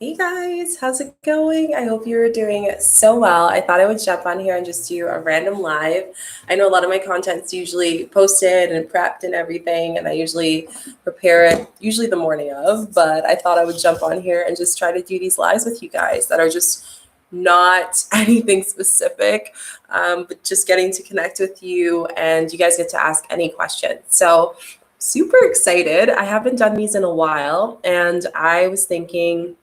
Hey guys, how's it going? I hope you're doing so well. I thought I would jump on here and just do a random live. I know a lot of my content's usually posted and prepped and everything, and I usually prepare it usually the morning of, but I thought I would jump on here and just try to do these lives with you guys that are just not anything specific, but just getting to connect with you and you guys get to ask any questions. So super excited. I haven't done these in a while, and I was thinking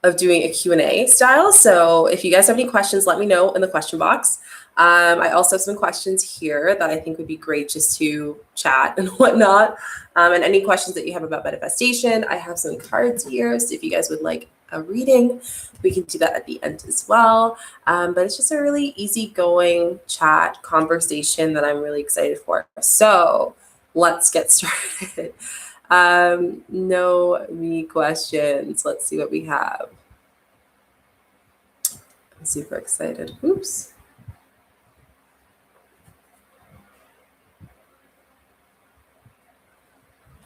of doing a Q&A style. So if you guys have any questions, let me know in the question box. I also have some questions here that I think would be great just to chat and whatnot. And any questions that you have about manifestation, I have some cards here. So if you guys would like a reading, we can do that at the end as well. But it's just a really easygoing chat conversation that I'm really excited for. So let's get started. No me questions. Let's see what we have. I'm super excited. Oops.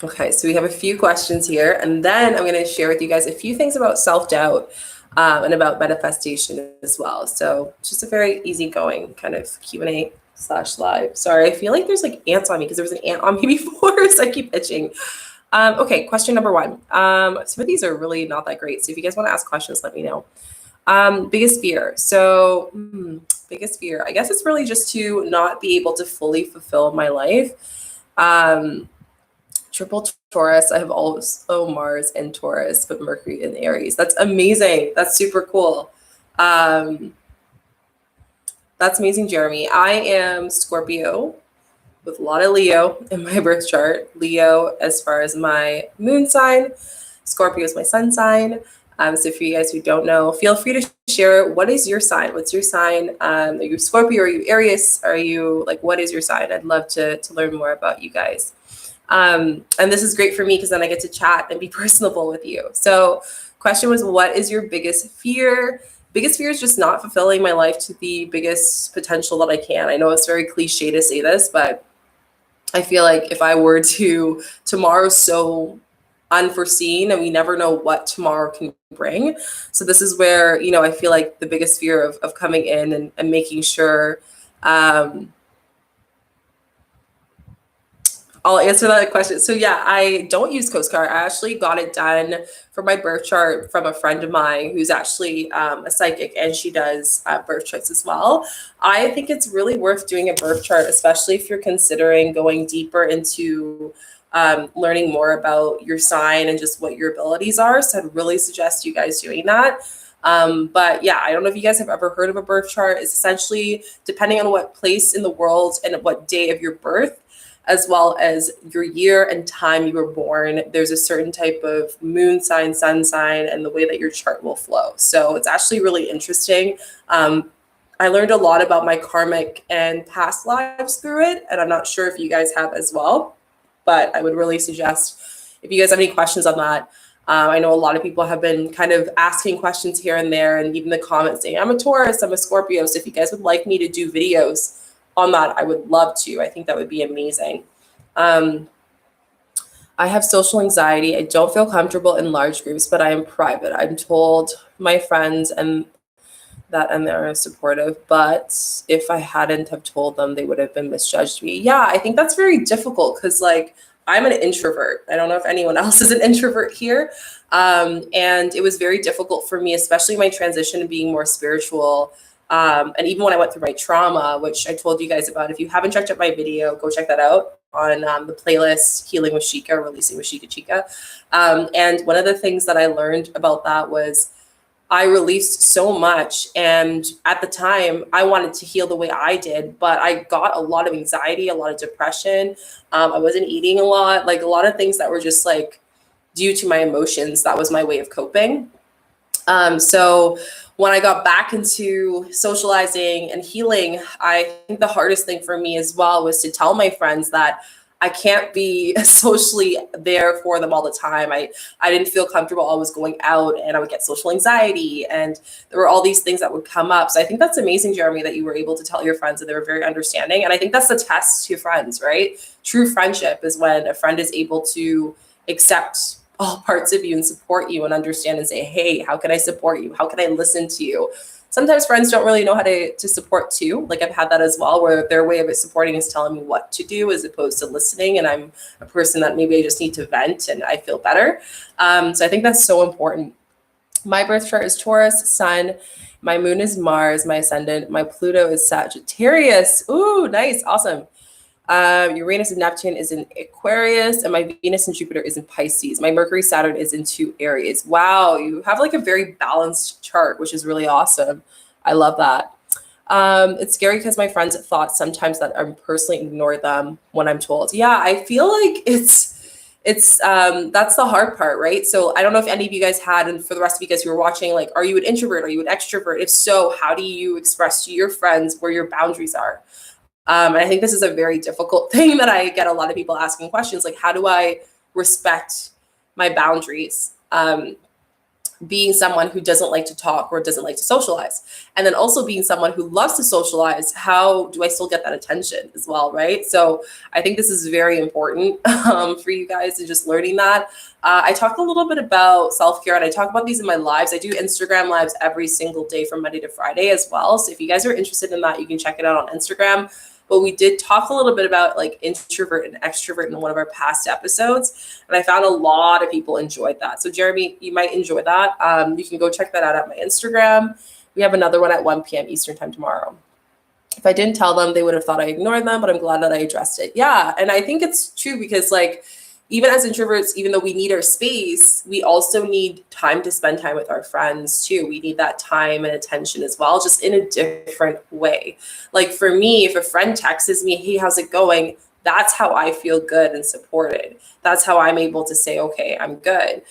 Okay, so we have a few questions here, and then I'm going to share with you guys a few things about self-doubt and about manifestation as well. So just a very easygoing kind of Q&A/live. Sorry, I feel like there's like ants on me because there was an ant on me before, so I keep itching. Okay, question number one. Some of these are really not that great, so if you guys want to ask questions, let me know. Biggest fear. So biggest fear. I guess it's really just to not be able to fully fulfill my life. Triple Taurus. I have also Mars in Taurus, but Mercury in Aries. That's amazing. That's super cool. That's amazing, Jeremy. I am Scorpio with a lot of Leo in my birth chart. Leo as far as my moon sign. Scorpio is my sun sign. So for you guys who don't know, feel free to share, what is your sign? What's your sign? Are you Scorpio? Are you Aries? Are you like, what is your sign? I'd love to learn more about you guys. And this is great for me because then I get to chat and be personable with you. So question was, what is your biggest fear? Biggest fear is just not fulfilling my life to the biggest potential that I can. I know it's very cliche to say this, but I feel like if I were to, tomorrow's so unforeseen and we never know what tomorrow can bring. So this is where, I feel like the biggest fear of coming in and making sure, I'll answer that question. So yeah, I don't use CoastGuard. I actually got it done for my birth chart from a friend of mine who's actually a psychic, and she does birth charts as well. I think it's really worth doing a birth chart, especially if you're considering going deeper into learning more about your sign and just what your abilities are. So I'd really suggest you guys doing that. But yeah, I don't know if you guys have ever heard of a birth chart. It's essentially depending on what place in the world and what day of your birth, as well as your year and time you were born, there's a certain type of moon sign, sun sign, and the way that your chart will flow. So it's actually really interesting. I learned a lot about my karmic and past lives through it, and I'm not sure if you guys have as well, but I would really suggest, if you guys have any questions on that. I know a lot of people have been kind of asking questions here and there, and even the comments saying, I'm a Taurus, I'm a Scorpio. So if you guys would like me to do videos on that, I would love to. I think that would be amazing. I have social anxiety. I don't feel comfortable in large groups, but I am private. I'm told my friends and they're supportive, but if I hadn't have told them, they would have been misjudged me. Yeah, I think that's very difficult because like I'm an introvert. I don't know if anyone else is an introvert here. And it was very difficult for me, especially my transition to being more spiritual. And even when I went through my trauma, which I told you guys about, if you haven't checked out my video, go check that out on the playlist Healing with Shika, Releasing with Shika Chika. And one of the things that I learned about that was I released so much. And at the time, I wanted to heal the way I did, but I got a lot of anxiety, a lot of depression. I wasn't eating a lot, like a lot of things that were just like due to my emotions. That was my way of coping. So when I got back into socializing and healing, I think the hardest thing for me as well was to tell my friends that I can't be socially there for them all the time. I didn't feel comfortable always going out, and I would get social anxiety, and there were all these things that would come up. So I think that's amazing, Jeremy, that you were able to tell your friends and they were very understanding. And I think that's the test to friends, right? True friendship is when a friend is able to accept all parts of you and support you and understand and say, hey, how can I support you? How can I listen to you? Sometimes friends don't really know how to support too. Like I've had that as well, where their way of supporting is telling me what to do as opposed to listening. And I'm a person that maybe I just need to vent and I feel better. So I think that's so important. My birth chart is Taurus, Sun. My moon is Mars, my ascendant. My Pluto is Sagittarius. Ooh, nice. Awesome. Uranus and Neptune is in Aquarius, and my Venus and Jupiter is in Pisces. My Mercury, Saturn is into Aries. Wow, you have like a very balanced chart, which is really awesome. I love that. It's scary because my friends thought sometimes that I personally ignore them when I'm told. Yeah, I feel like it's that's the hard part, right? So I don't know if any of you guys had, and for the rest of you guys who are watching, like, are you an introvert? Are you an extrovert? If so, how do you express to your friends where your boundaries are? And I think this is a very difficult thing that I get a lot of people asking questions like, how do I respect my boundaries? Being someone who doesn't like to talk or doesn't like to socialize. And then also being someone who loves to socialize, how do I still get that attention as well, right? So I think this is very important for you guys and just learning that. I talk a little bit about self-care and I talk about these in my lives. I do Instagram lives every single day from Monday to Friday as well. So if you guys are interested in that, you can check it out on Instagram. But we did talk a little bit about like introvert and extrovert in one of our past episodes. And I found a lot of people enjoyed that. So Jeremy, you might enjoy that. You can go check that out at my Instagram. We have another one at 1 p.m. Eastern time tomorrow. If I didn't tell them, they would have thought I ignored them, but I'm glad that I addressed it. Yeah. And I think it's true because like, even as introverts, even though we need our space, we also need time to spend time with our friends too. We need that time and attention as well, just in a different way. Like for me, if a friend texts me, hey, how's it going? That's how I feel good and supported. That's how I'm able to say, okay, I'm good.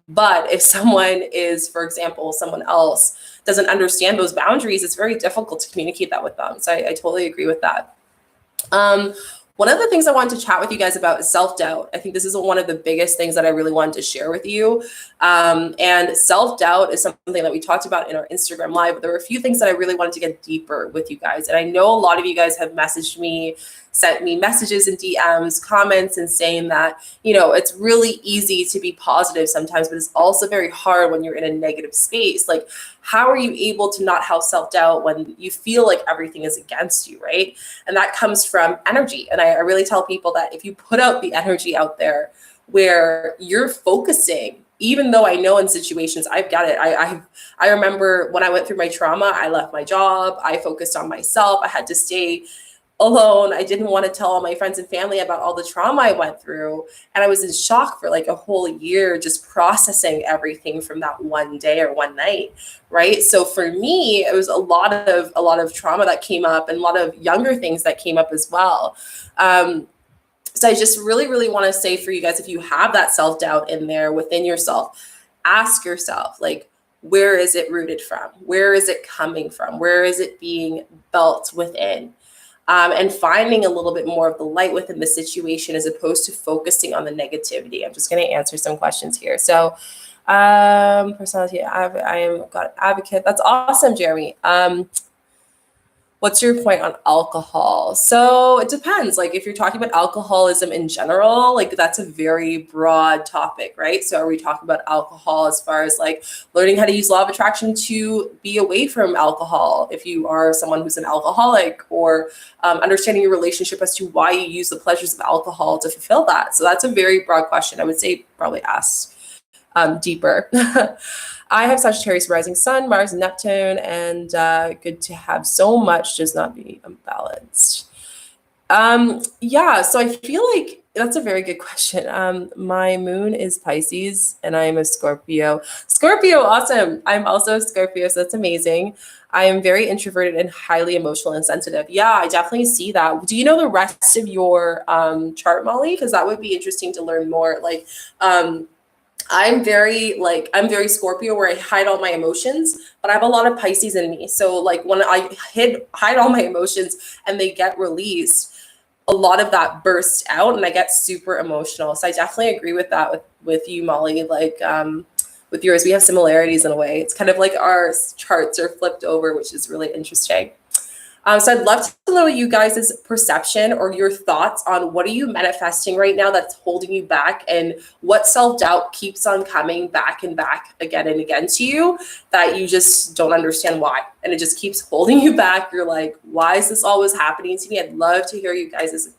But if someone is, for example, someone else doesn't understand those boundaries, it's very difficult to communicate that with them. So I totally agree with that. One of the things I wanted to chat with you guys about is self-doubt. I think this is one of the biggest things that I really wanted to share with you. And self-doubt is something that we talked about in our Instagram live, but there were a few things that I really wanted to get deeper with you guys. And I know a lot of you guys have messaged me, sent me messages and DMs, comments, and saying that, you know, it's really easy to be positive sometimes, but it's also very hard when you're in a negative space. Like, how are you able to not have self-doubt when you feel like everything is against you, right? And that comes from energy. And I really tell people that if you put out the energy out there where you're focusing, even though I know in situations I've got it. I remember when I went through my trauma, I left my job, I focused on myself, I had to stay alone. I didn't want to tell all my friends and family about all the trauma I went through. And I was in shock for like a whole year, just processing everything from that one day or one night. Right. So for me, it was a lot of trauma that came up and a lot of younger things that came up as well. So I just really, really want to say for you guys, if you have that self-doubt in there within yourself, ask yourself, like, where is it rooted from? Where is it coming from? Where is it being built within? And finding a little bit more of the light within the situation as opposed to focusing on the negativity. I'm just going to answer some questions here. So, personality, I am God advocate. That's awesome, Jeremy. What's your point on alcohol? So it depends. Like if you're talking about alcoholism in general, like that's a very broad topic, right? So are we talking about alcohol as far as like learning how to use law of attraction to be away from alcohol? If you are someone who's an alcoholic, or understanding your relationship as to why you use the pleasures of alcohol to fulfill that. So that's a very broad question. I would say probably ask deeper. I have Sagittarius rising sun, Mars, and Neptune, and good to have so much does not be unbalanced. Yeah, so I feel like that's a very good question. My moon is Pisces and I'm a Scorpio. Scorpio, awesome. I'm also a Scorpio, so that's amazing. I am very introverted and highly emotional and sensitive. Yeah, I definitely see that. Do you know the rest of your chart, Molly? Because that would be interesting to learn more. Like, I'm very Scorpio where I hide all my emotions, but I have a lot of Pisces in me. So like when I hide all my emotions and they get released, a lot of that bursts out and I get super emotional. So I definitely agree with that with you, Molly. Like with yours, we have similarities in a way. It's kind of like our charts are flipped over, which is really interesting. So I'd love to know you guys' perception or your thoughts on what are you manifesting right now that's holding you back, and what self-doubt keeps on coming back and back again and again to you that you just don't understand why. And it just keeps holding you back. You're like, why is this always happening to me? I'd love to hear you guys'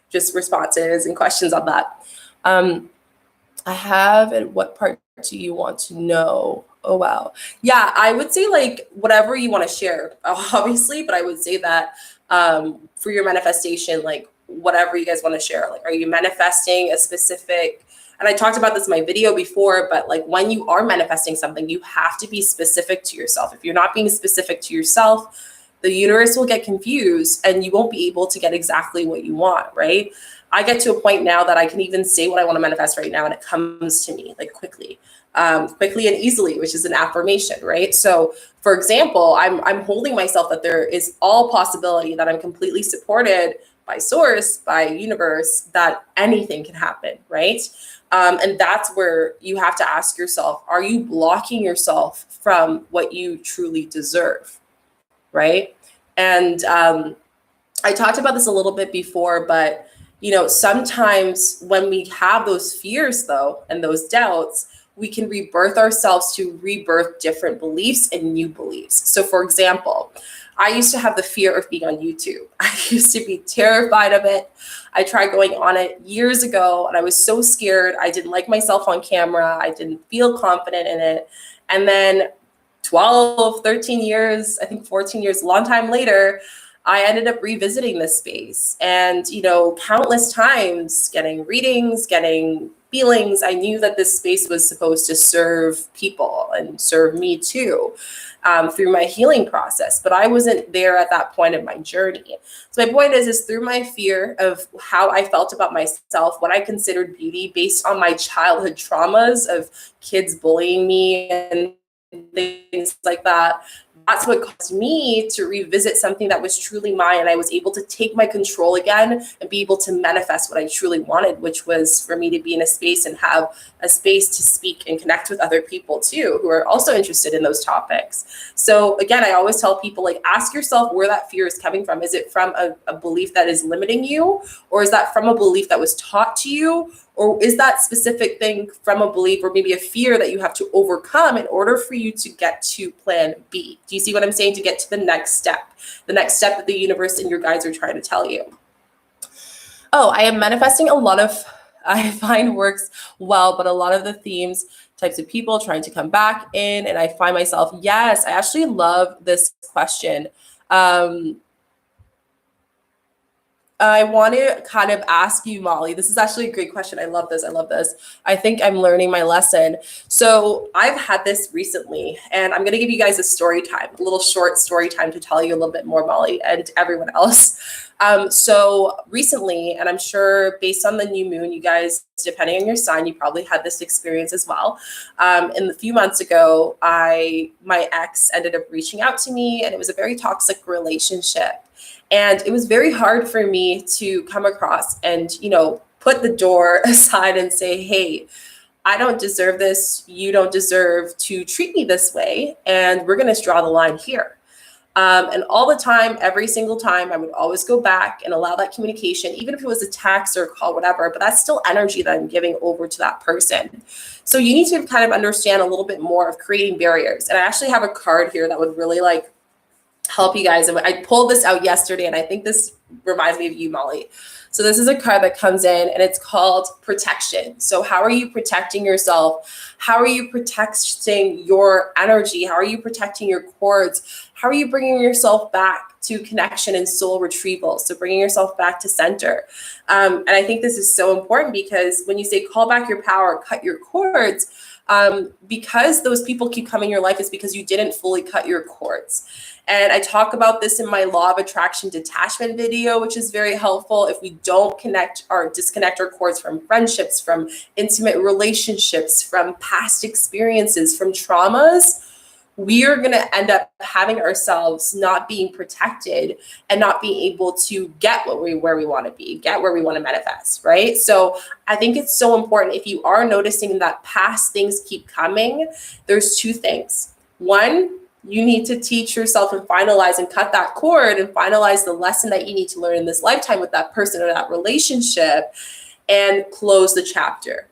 just responses and questions on that. I have, and what part do you want to know? Oh, wow. Yeah, I would say like whatever you want to share, obviously, but I would say that for your manifestation, like whatever you guys want to share, like, are you manifesting a specific, and I talked about this in my video before, but like when you are manifesting something, you have to be specific to yourself. If you're not being specific to yourself, the universe will get confused and you won't be able to get exactly what you want, right? I get to a point now that I can even say what I want to manifest right now, and it comes to me like quickly and easily, which is an affirmation, right? So, for example, I'm holding myself that there is all possibility that I'm completely supported by source, by universe, that anything can happen, right? And that's where you have to ask yourself: are you blocking yourself from what you truly deserve, right? And I talked about this a little bit before, but sometimes when we have those fears though, and those doubts, we can rebirth ourselves to rebirth different beliefs and new beliefs. So for example, I used to have the fear of being on YouTube. I used to be terrified of it. I tried going on it years ago and I was so scared. I didn't like myself on camera. I didn't feel confident in it. And then 12, 13 years, I think 14 years, a long time later, I ended up revisiting this space and, countless times getting readings, getting feelings. I knew that this space was supposed to serve people and serve me too, through my healing process, but I wasn't there at that point in my journey. So my point is through my fear of how I felt about myself, what I considered beauty based on my childhood traumas of kids bullying me and things like that. That's what caused me to revisit something that was truly mine. And I was able to take my control again and be able to manifest what I truly wanted, which was for me to be in a space and have a space to speak and connect with other people too, who are also interested in those topics. So again, I always tell people, like, ask yourself where that fear is coming from. Is it from a belief that is limiting you? Or is that from a belief that was taught to you? Or is that specific thing from a belief or maybe a fear that you have to overcome in order for you to get to plan B? Do you see what I'm saying? To get to the next step that the universe and your guides are trying to tell you. Oh, I am manifesting a lot of, I find works well, but a lot of the themes, types of people trying to come back in. And I find myself, yes, I actually love this question. I want to kind of ask you, Molly, this is actually a great question. I love this. I think I'm learning my lesson. So I've had this recently, and I'm going to give you guys a little short story time to tell you a little bit more, Molly, and everyone else. So recently, and I'm sure based on the new moon, you guys, depending on your sign, you probably had this experience as well. And a few months ago, my ex ended up reaching out to me, and it was a very toxic relationship. And it was very hard for me to come across and, put the door aside and say, hey, I don't deserve this. You don't deserve to treat me this way. And we're going to draw the line here. And all the time, every single time, I would always go back and allow that communication, even if it was a text or a call, whatever, but that's still energy that I'm giving over to that person. So you need to kind of understand a little bit more of creating barriers. And I actually have a card here that would really help you guys. And I pulled this out yesterday, and I think this reminds me of you, Molly. So this is a card that comes in, and it's called protection. So how are you protecting yourself? How are you protecting your energy? How are you protecting your cords? How are you bringing yourself back to connection and soul retrieval? So bringing yourself back to center. And I think this is so important because when you say call back your power, cut your cords, because those people keep coming in your life is because you didn't fully cut your cords. And I talk about this in my law of attraction detachment video, which is very helpful. If we don't connect or disconnect our cords from friendships, from intimate relationships, from past experiences, from traumas, we are going to end up having ourselves not being protected and not being able to get where we want to be, get where we want to manifest, right? So I think it's so important. If you are noticing that past things keep coming, there's two things. One, You need to teach yourself and finalize and cut that cord and finalize the lesson that you need to learn in this lifetime with that person or that relationship and close the chapter.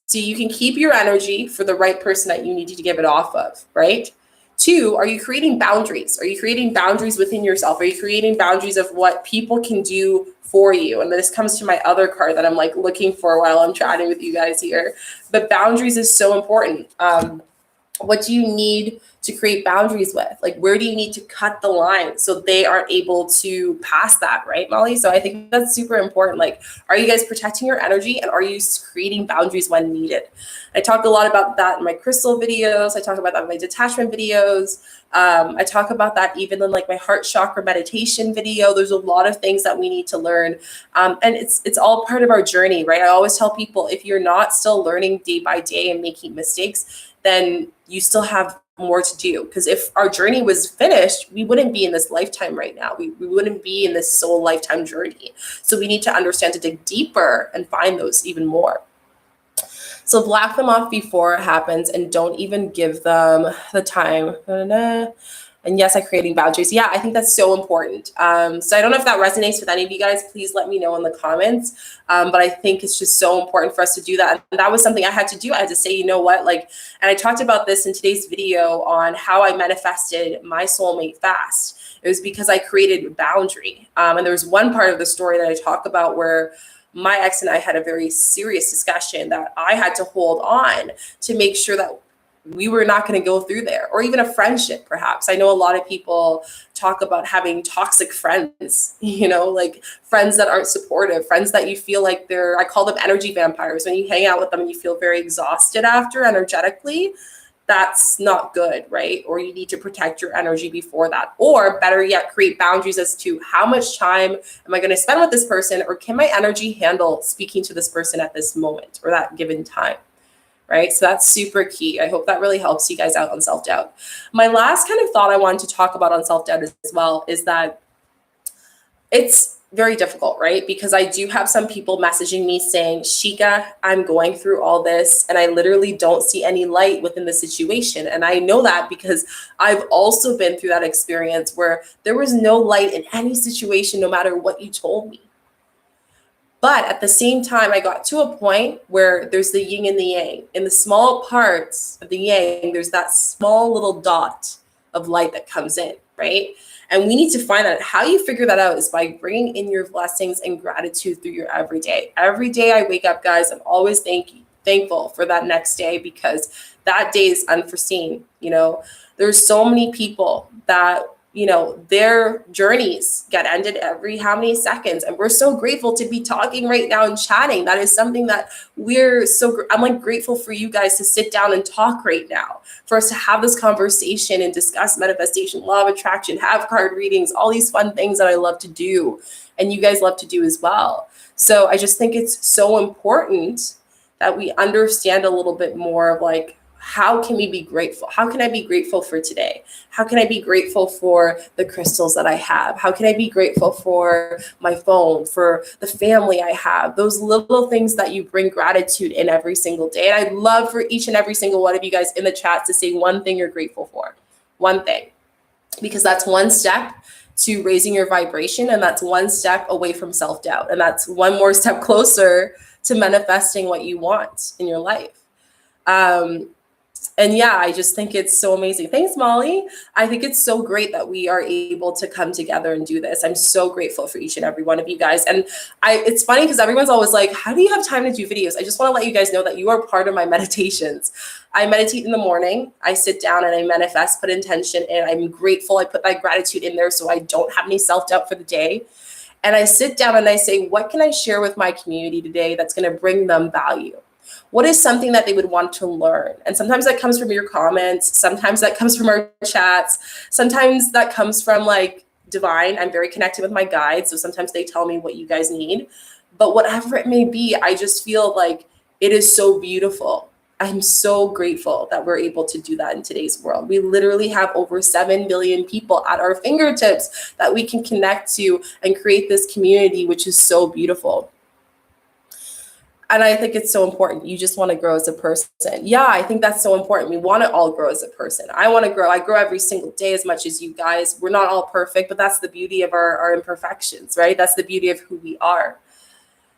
So you can keep your energy for the right person that you need to give it off of, right? 2, are you creating boundaries? Are you creating boundaries within yourself? Are you creating boundaries of what people can do for you? And this comes to my other card that I'm like looking for while I'm chatting with you guys here. But boundaries is so important. What do you need to create boundaries with? Like, where do you need to cut the line so they aren't able to pass that, right, Molly? So I think that's super important. Like, are you guys protecting your energy, and are you creating boundaries when needed? I talk a lot about that in my crystal videos. I talk about that in my detachment videos. I talk about that even in like my heart chakra meditation video. There's a lot of things that we need to learn. And it's all part of our journey, right? I always tell people, if you're not still learning day by day and making mistakes, then you still have more to do. Because if our journey was finished, we wouldn't be in this lifetime right now. We wouldn't be in this soul lifetime journey. So we need to understand to dig deeper and find those even more. So block them off before it happens and don't even give them the time. And yes, I'm creating boundaries. Yeah, I think that's so important. So I don't know if that resonates with any of you guys. Please let me know in the comments. But I think it's just so important for us to do that. And that was something I had to do. I had to say, you know what, like, and I talked about this in today's video on how I manifested my soulmate fast. It was because I created a boundary. And there was one part of the story that I talk about where my ex and I had a very serious discussion that I had to hold on to make sure that we were not going to go through there, or even a friendship, perhaps. I know a lot of people talk about having toxic friends, you know, like friends that aren't supportive, friends that you feel like I call them energy vampires. When you hang out with them and you feel very exhausted after energetically, that's not good, right? Or you need to protect your energy before that. Or better yet, create boundaries as to how much time am I going to spend with this person, or can my energy handle speaking to this person at this moment or that given time, right? So that's super key. I hope that really helps you guys out on self-doubt. My last kind of thought I wanted to talk about on self-doubt as well is that it's very difficult, right? Because I do have some people messaging me saying, Shika, I'm going through all this and I literally don't see any light within the situation. And I know that because I've also been through that experience where there was no light in any situation, no matter what you told me. But at the same time, I got to a point where there's the yin and the yang. In the small parts of the yang, there's that small little dot of light that comes in, right? And we need to find out how you figure that out is by bringing in your blessings and gratitude through your everyday. Every day I wake up, guys, I'm always thankful for that next day, because that day is unforeseen. You know, there's so many people that, you know, their journeys get ended every how many seconds. And we're so grateful to be talking right now and chatting. That is something that I'm like grateful for you guys to sit down and talk right now, for us to have this conversation and discuss manifestation, law of attraction, have card readings, all these fun things that I love to do. And you guys love to do as well. So I just think it's so important that we understand a little bit more of like, how can we be grateful? How can I be grateful for today? How can I be grateful for the crystals that I have? How can I be grateful for my phone, for the family I have? Those little things that you bring gratitude in every single day. And I'd love for each and every single one of you guys in the chat to say one thing you're grateful for. One thing. Because that's one step to raising your vibration, and that's one step away from self-doubt. And that's one more step closer to manifesting what you want in your life. And yeah, I just think it's so amazing. Thanks, Molly. I think it's so great that we are able to come together and do this. I'm so grateful for each and every one of you guys. And it's funny because everyone's always like, how do you have time to do videos? I just want to let you guys know that you are part of my meditations. I meditate in the morning. I sit down and I manifest, put intention, and I'm grateful. I put that gratitude in there so I don't have any self-doubt for the day. And I sit down and I say, what can I share with my community today that's going to bring them value? What is something that they would want to learn? And sometimes that comes from your comments. Sometimes that comes from our chats. Sometimes that comes from like divine. I'm very connected with my guides. So sometimes they tell me what you guys need. But whatever it may be, I just feel like it is so beautiful. I'm so grateful that we're able to do that in today's world. We literally have over 7 billion people at our fingertips that we can connect to and create this community, which is so beautiful. And I think it's so important. You just want to grow as a person. Yeah, I think that's so important. We want to all grow as a person. I want to grow. I grow every single day as much as you guys. We're not all perfect, but that's the beauty of our imperfections, right? That's the beauty of who we are.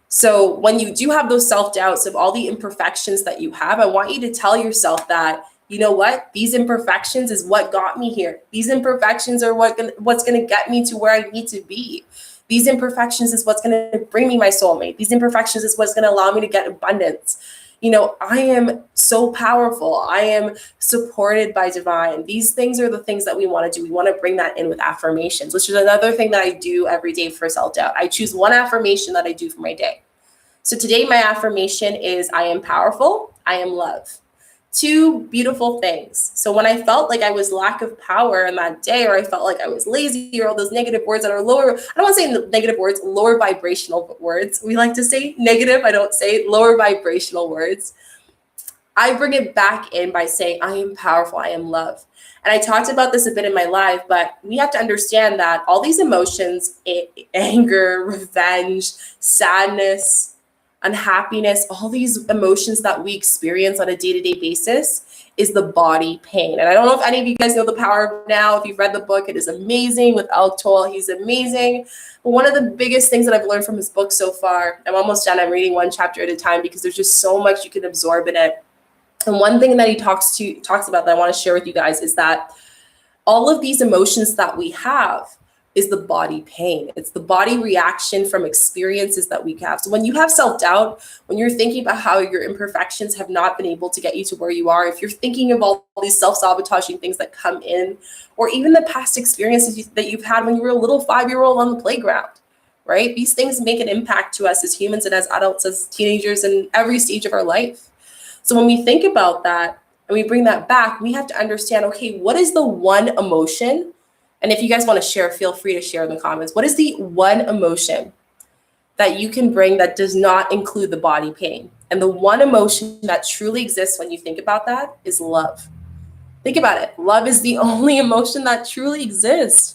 So when you do have those self-doubts of all the imperfections that you have, I want you to tell yourself that, you know what, these imperfections is what got me here. These imperfections are what's going to get me to where I need to be. These imperfections is what's going to bring me my soulmate. These imperfections is what's going to allow me to get abundance. You know, I am so powerful. I am supported by divine. These things are the things that we want to do. We want to bring that in with affirmations, which is another thing that I do every day for self-doubt. I choose one affirmation that I do for my day. So today my affirmation is I am powerful. I am love. Two beautiful things. So when I felt like I was lack of power in that day, or I felt like I was lazy, or all those negative words that are lower, I don't want to say negative words, lower vibrational words. We like to say negative. I don't say lower vibrational words. I bring it back in by saying, I am powerful. I am love. And I talked about this a bit in my live, but we have to understand that all these emotions, anger, revenge, sadness, unhappiness, all these emotions that we experience on a day-to-day basis is the body pain. And I don't know if any of you guys know The Power of Now. If you've read the book, it is amazing with Eckhart Tolle. He's amazing. But one of the biggest things that I've learned from his book so far, I'm almost done. I'm reading one chapter at a time because there's just so much you can absorb in it. And one thing that he talks about that I want to share with you guys is that all of these emotions that we have is the body pain. It's the body reaction from experiences that we have. So when you have self-doubt, when you're thinking about how your imperfections have not been able to get you to where you are, if you're thinking of all these self-sabotaging things that come in, or even the past experiences that you've had when you were a little 5-year-old on the playground, right? These things make an impact to us as humans and as adults, as teenagers, and every stage of our life. So when we think about that and we bring that back, we have to understand, okay, what is the one emotion? And if you guys want to share, feel free to share in the comments. What is the one emotion that you can bring that does not include the body pain? And the one emotion that truly exists when you think about that is love. Think about it. Love is the only emotion that truly exists.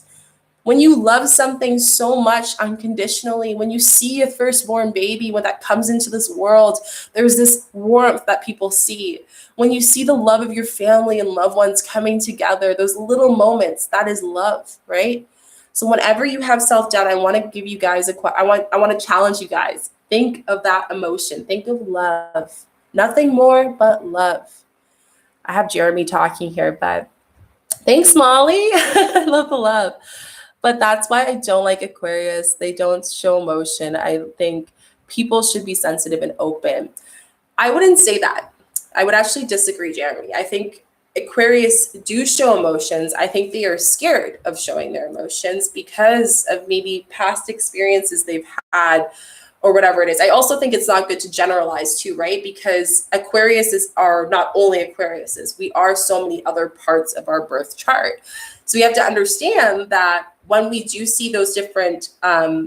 When you love something so much unconditionally, when you see a firstborn baby, when that comes into this world, there's this warmth that people see. When you see the love of your family and loved ones coming together, those little moments, that is love, right? So whenever you have self-doubt, I want to give you guys I want to challenge you guys. Think of that emotion. Think of love. Nothing more but love. I have Jeremy talking here, but thanks, Molly. I love the love. But that's why I don't like Aquarius. They don't show emotion. I think people should be sensitive and open. I wouldn't say that. I would actually disagree, Jeremy. I think Aquarius do show emotions. I think they are scared of showing their emotions because of maybe past experiences they've had or whatever it is. I also think it's not good to generalize too, right? Because Aquariuses are not only Aquariuses. We are so many other parts of our birth chart. So we have to understand that when we do see those different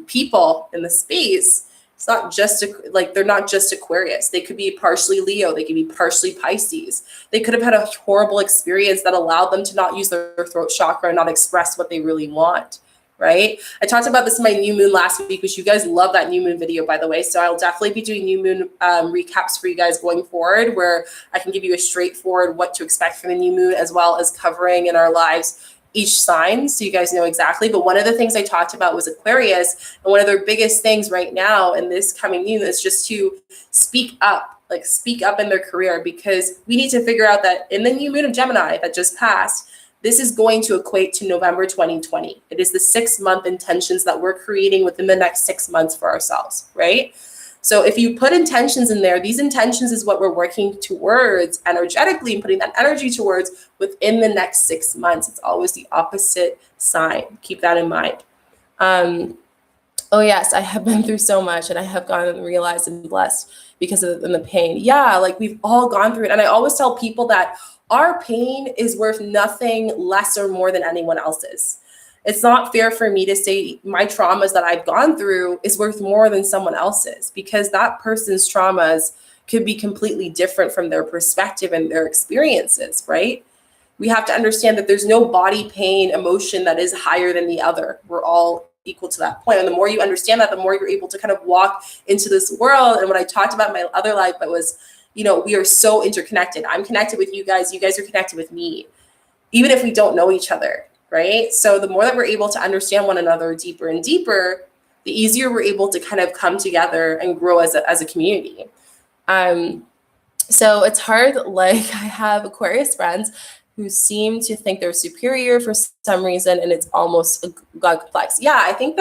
people in the space, it's not just they're not just Aquarius. They could be partially Leo. They could be partially Pisces. They could have had a horrible experience that allowed them to not use their throat chakra and not express what they really want, right? I talked about this in my new moon last week, which you guys love that new moon video, by the way. So I'll definitely be doing new moon recaps for you guys going forward, where I can give you a straightforward what to expect from the new moon, as well as covering in our lives each sign, so you guys know exactly. But one of the things I talked about was Aquarius, and one of their biggest things right now in this coming moon is just to speak up in their career, because we need to figure out that in the new moon of Gemini that just passed, this is going to equate to November 2020. It is the 6-month intentions that we're creating within the next 6 months for ourselves, right? So if you put intentions in there, these intentions is what we're working towards energetically and putting that energy towards within the next 6 months. It's always the opposite sign. Keep that in mind. Oh yes, I have been through so much, and I have gone and realized and blessed because of the pain. Yeah, like we've all gone through it. And I always tell people that our pain is worth nothing less or more than anyone else's. It's not fair for me to say my traumas that I've gone through is worth more than someone else's, because that person's traumas could be completely different from their perspective and their experiences, right? We have to understand that there's no body pain emotion that is higher than the other. We're all equal to that point. And the more you understand that, the more you're able to kind of walk into this world. And what I talked about in my other life, but was, we are so interconnected. I'm connected with you guys are connected with me, even if we don't know each other, right? So the more that we're able to understand one another deeper and deeper, the easier we're able to kind of come together and grow as a community. So it's hard, like I have Aquarius friends who seem to think they're superior for some reason, and it's almost a God complex. Yeah, I think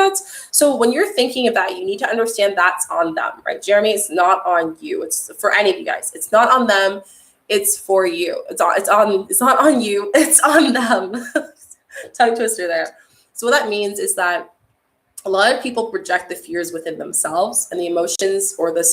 so when you're thinking of that, you need to understand that's on them, right? Jeremy, it's not on you. It's for any of you guys. It's not on them. It's for you. It's not on you. It's on them. Tongue twister there. So what that means is that a lot of people project the fears within themselves and the emotions or the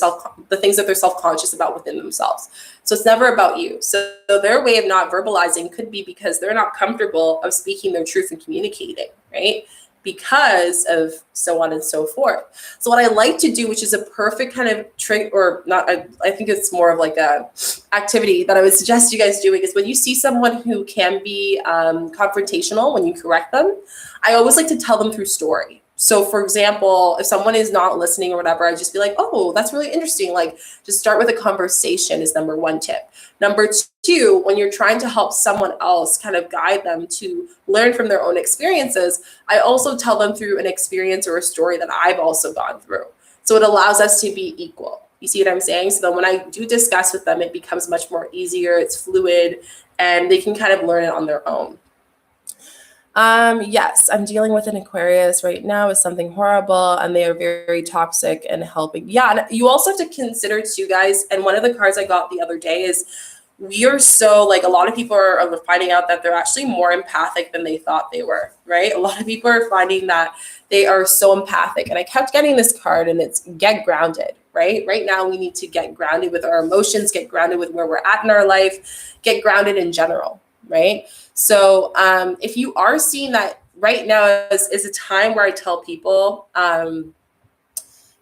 things that they're self-conscious about within themselves. So it's never about you. So their way of not verbalizing could be because they're not comfortable of speaking their truth and communicating, right? Because of so on and so forth. So what I like to do, which is a perfect kind of trick, or not, I think it's more of like a activity that I would suggest you guys doing, is when you see someone who can be confrontational when you correct them, I always like to tell them through story. So for example, if someone is not listening or whatever, I just be like, oh, that's really interesting. Like, just start with a conversation is number one tip. Number two, when you're trying to help someone else, kind of guide them to learn from their own experiences, I also tell them through an experience or a story that I've also gone through. So it allows us to be equal. You see what I'm saying? So then when I do discuss with them, it becomes much more easier, it's fluid, and they can kind of learn it on their own. Yes, I'm dealing with an Aquarius right now with something horrible, and they are very, very toxic and helping. Yeah, and you also have to consider too, guys, and one of the cards I got the other day is we are so, like, a lot of people are finding out that they're actually more empathic than they thought they were, right? A lot of people are finding that they are so empathic, and I kept getting this card, and it's get grounded, right? Right now we need to get grounded with our emotions, get grounded with where we're at in our life, get grounded in general, right? So if you are seeing that right now is a time where I tell people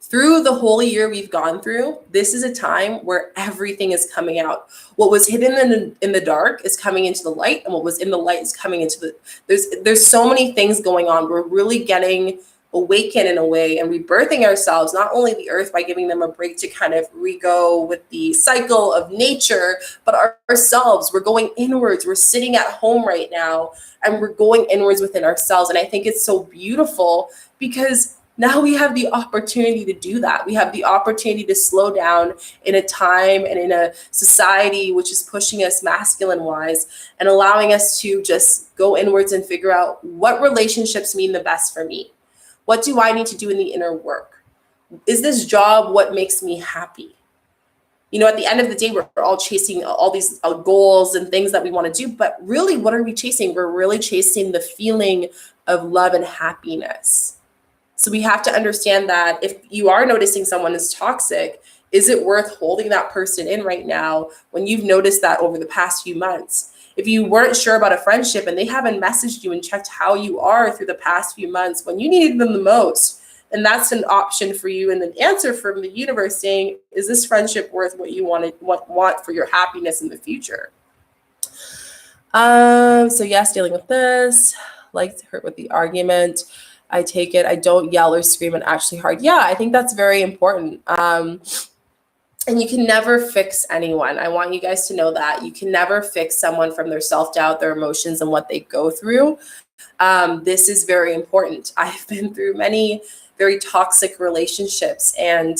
through the whole year we've gone through, this is a time where everything is coming out. What was hidden in the dark is coming into the light, and what was in the light is coming into there's so many things going on. We're really getting awaken in a way and rebirthing ourselves, not only the earth by giving them a break to kind of re-go with the cycle of nature, but ourselves. We're going inwards. We're sitting at home right now and we're going inwards within ourselves. And I think it's so beautiful because now we have the opportunity to do that. We have the opportunity to slow down in a time and in a society which is pushing us masculine wise and allowing us to just go inwards and figure out what relationships mean the best for me. What do I need to do in the inner work? Is this job what makes me happy? At the end of the day, we're all chasing all these goals and things that we want to do. But really, what are we chasing? We're really chasing the feeling of love and happiness. So we have to understand that if you are noticing someone is toxic, is it worth holding that person in right now when you've noticed that over the past few months? If you weren't sure about a friendship and they haven't messaged you and checked how you are through the past few months when you needed them the most, and that's an option for you and an answer from the universe saying, is this friendship worth what you want for your happiness in the future? So yes, dealing with this, like to hurt with the argument. I take it. I don't yell or scream and actually hard. Yeah, I think that's very important. And you can never fix anyone. I want you guys to know that. You can never fix someone from their self-doubt, their emotions, and what they go through. This is very important. I've been through many very toxic relationships, and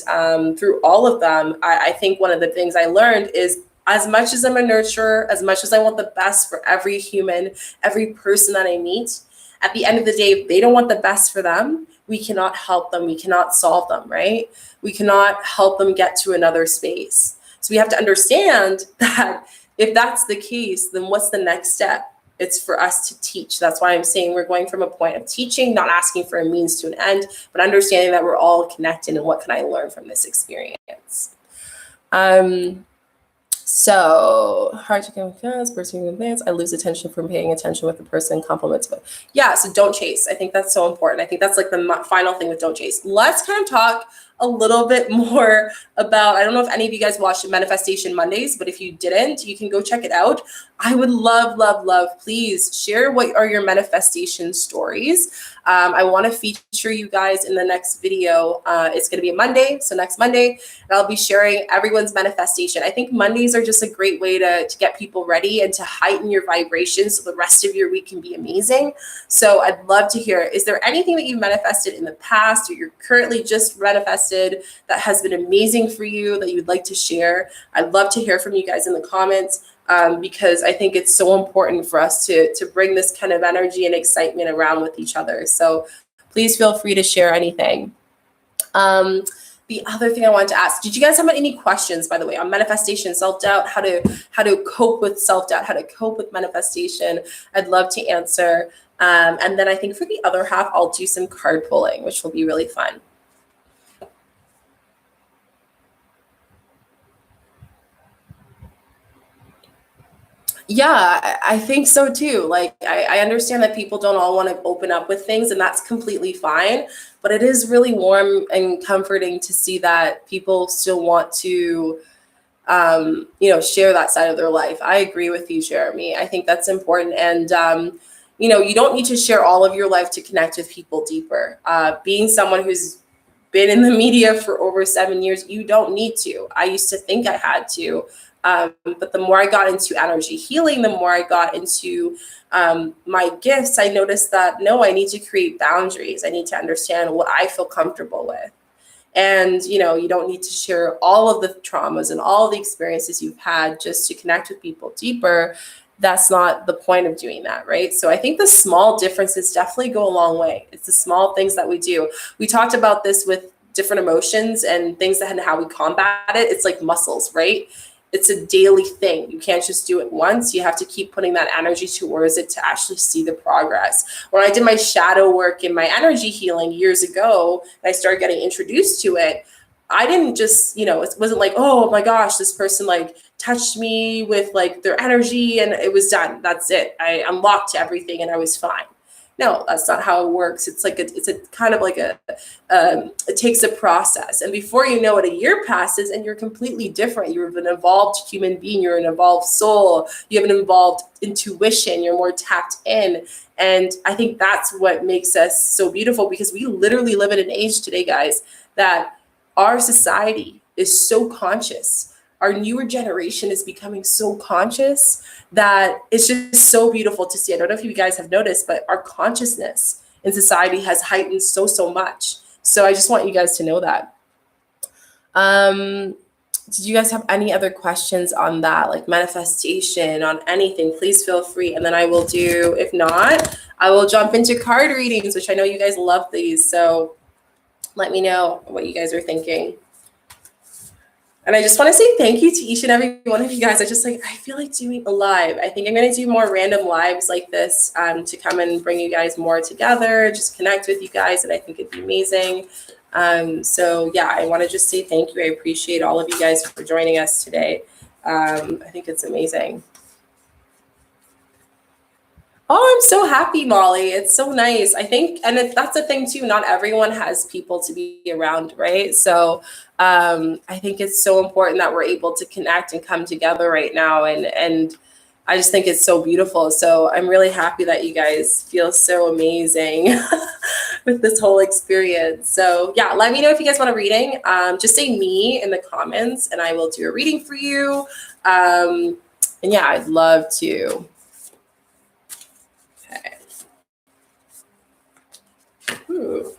through all of them, I think one of the things I learned is as much as I'm a nurturer, as much as I want the best for every human, every person that I meet, at the end of the day, if they don't want the best for them, we cannot help them. We cannot solve them, right? We cannot help them get to another space. So we have to understand that if that's the case, then what's the next step? It's for us to teach. That's why I'm saying we're going from a point of teaching, not asking for a means to an end, but understanding that we're all connected and what can I learn from this experience? So hard to confess, pursuing advance. I lose attention from paying attention with the person compliments. But yeah, so don't chase. I think that's so important. I think that's like the final thing with don't chase. Let's kind of talk a little bit more about, I don't know if any of you guys watched Manifestation Mondays, but if you didn't, you can go check it out. I would love, love, love, please share what are your manifestation stories. I want to feature you guys in the next video. It's going to be a Monday, so next Monday, and I'll be sharing everyone's manifestation. I think Mondays are just a great way to get people ready and to heighten your vibration so the rest of your week can be amazing. So I'd love to hear, is there anything that you've manifested in the past or you're currently just manifested that has been amazing for you that you'd like to share? I'd love to hear from you guys in the comments. Because I think it's so important for us to bring this kind of energy and excitement around with each other. So please feel free to share anything. The other thing I wanted to ask, did you guys have any questions, by the way, on manifestation, self-doubt, how to cope with self-doubt, how to cope with manifestation? I'd love to answer. And then I think for the other half, I'll do some card pulling, which will be really fun. Yeah, I think so too. Like, I understand that people don't all want to open up with things, and that's completely fine. But it is really warm and comforting to see that people still want to, share that side of their life. I agree with you, Jeremy. I think that's important. And, you don't need to share all of your life to connect with people deeper. Being someone who's been in the media for over 7 years, you don't need to. I used to think I had to. But the more I got into energy healing, the more I got into my gifts, I noticed that, no, I need to create boundaries. I need to understand what I feel comfortable with. And, you don't need to share all of the traumas and all the experiences you've had just to connect with people deeper. That's not the point of doing that, right? So I think the small differences definitely go a long way. It's the small things that we do. We talked about this with different emotions and things and how we combat it. It's like muscles, right? It's a daily thing. You can't just do it once. You have to keep putting that energy towards it to actually see the progress. When I did my shadow work in my energy healing years ago, and I started getting introduced to it, I didn't just, it wasn't like, oh my gosh, this person like touched me with like their energy and it was done. That's it. I unlocked everything and I was fine. No, that's not how it works. It's like it's a kind of like it takes a process. And before you know it, a year passes and you're completely different. You're an evolved human being. You're an evolved soul. You have an evolved intuition. You're more tapped in. And I think that's what makes us so beautiful, because we literally live in an age today, guys, that our society is so conscious. Our newer generation is becoming so conscious that it's just so beautiful to see. I don't know if you guys have noticed, but our consciousness in society has heightened so much. So I just want you guys to know that. Did you guys have any other questions on that, like manifestation, on anything? Please feel free. And then I will do, if not, I will jump into card readings, which I know you guys love these. So let me know what you guys are thinking. And I just want to say thank you to each and every one of you guys. I feel like doing a live. I think I'm going to do more random lives like this to come and bring you guys more together, just connect with you guys. And I think it'd be amazing. So yeah, I want to just say thank you. I appreciate all of you guys for joining us today. I think it's amazing. Oh, I'm so happy, Molly. It's so nice. I think, and that's the thing too, not everyone has people to be around, right? So I think it's so important that we're able to connect and come together right now. And I just think it's so beautiful. So I'm really happy that you guys feel so amazing with this whole experience. So yeah, let me know if you guys want a reading. Just say me in the comments and I will do a reading for you. And yeah, I'd love to. Okay. Ooh.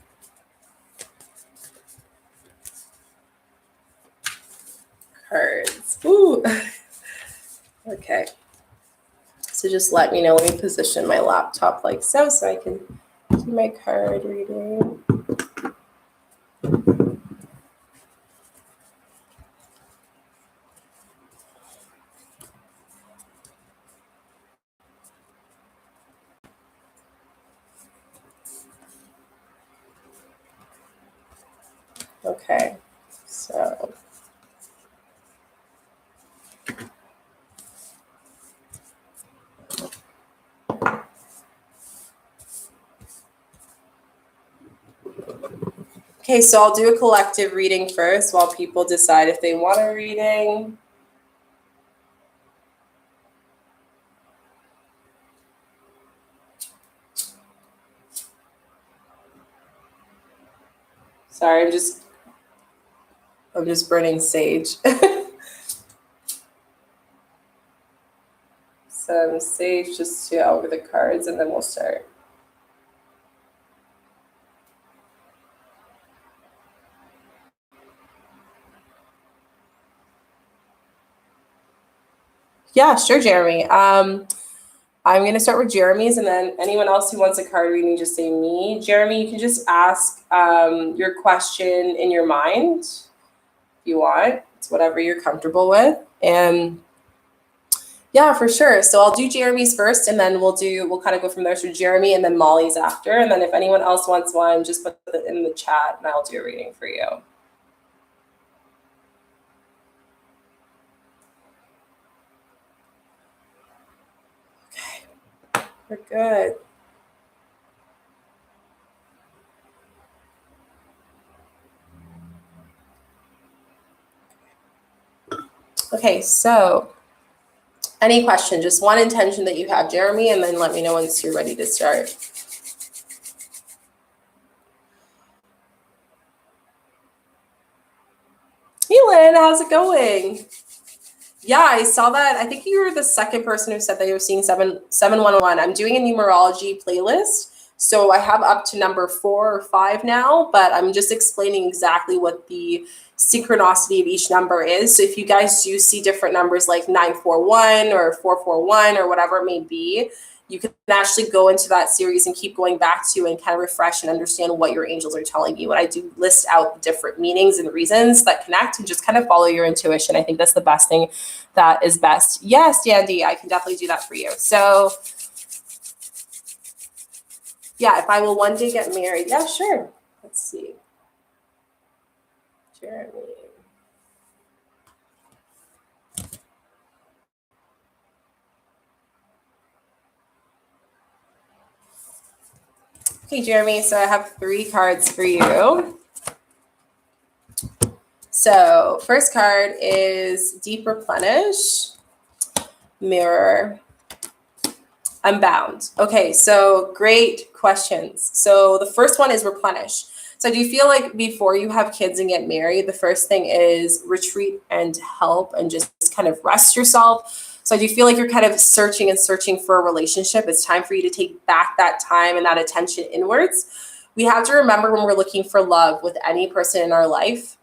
Cards. Ooh. Okay. So just let me know. Let me position my laptop like so I can do my card reading. Okay, so Okay, so I'll do a collective reading first while people decide if they want a reading. Sorry, I'm just burning sage. Some sage just to over the cards, and then we'll start. Yeah, sure, Jeremy. I'm going to start with Jeremy's, and then anyone else who wants a card reading, just say me. Jeremy, you can just ask your question in your mind if you want. It's whatever you're comfortable with. And yeah, for sure. So I'll do Jeremy's first, and then we'll kind of go from there. So Jeremy and then Molly's after. And then if anyone else wants one, just put it in the chat and I'll do a reading for you. Okay, we're good. Okay, so any question, just one intention that you have, Jeremy, and then let me know once you're ready to start. Hey, Lynn, how's it going? Yeah, I saw that. I think you were the second person who said that you were seeing 7111. I'm doing a numerology playlist. So I have up to number 4 or 5 now, but I'm just explaining exactly what the synchronicity of each number is. So if you guys do see different numbers like 941 or 441 or whatever it may be, you can actually go into that series and keep going back to and kind of refresh and understand what your angels are telling you. And I do list out the different meanings and reasons that connect, and just kind of follow your intuition. I think that's the best thing that is best. Yes, Dandy, I can definitely do that for you. So yeah, if I will one day get married. Yeah, sure. Let's see. Jeremy. Okay, Jeremy, so I have 3 cards for you. So first card is Deep Replenish, Mirror, Unbound. Okay, so great questions. So the first one is replenish. So do you feel like before you have kids and get married, the first thing is retreat and help and just kind of rest yourself? So do you feel like you're kind of searching for a relationship? It's time for you to take back that time and that attention inwards. We have to remember when we're looking for love with any person in our life,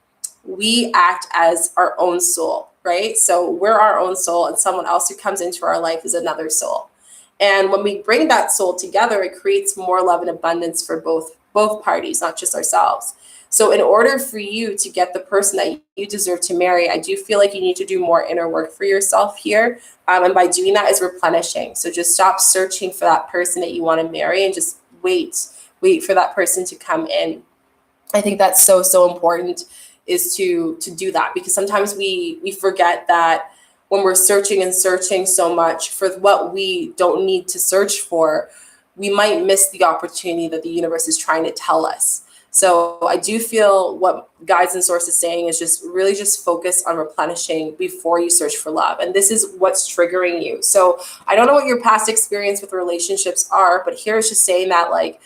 we act as our own soul, right? So we're our own soul, and someone else who comes into our life is another soul. And when we bring that soul together, it creates more love and abundance for both parties, not just ourselves. So in order for you to get the person that you deserve to marry, I do feel like you need to do more inner work for yourself here. And by doing that is replenishing. So just stop searching for that person that you want to marry and just wait for that person to come in. I think that's so important, is to do that, because sometimes we forget that when we're searching so much for what we don't need to search for, we might miss the opportunity that the universe is trying to tell us. So I do feel what Guides and Source is saying is just really just focus on replenishing before you search for love. And this is what's triggering you. So I don't know what your past experience with relationships are, but here it's just saying that like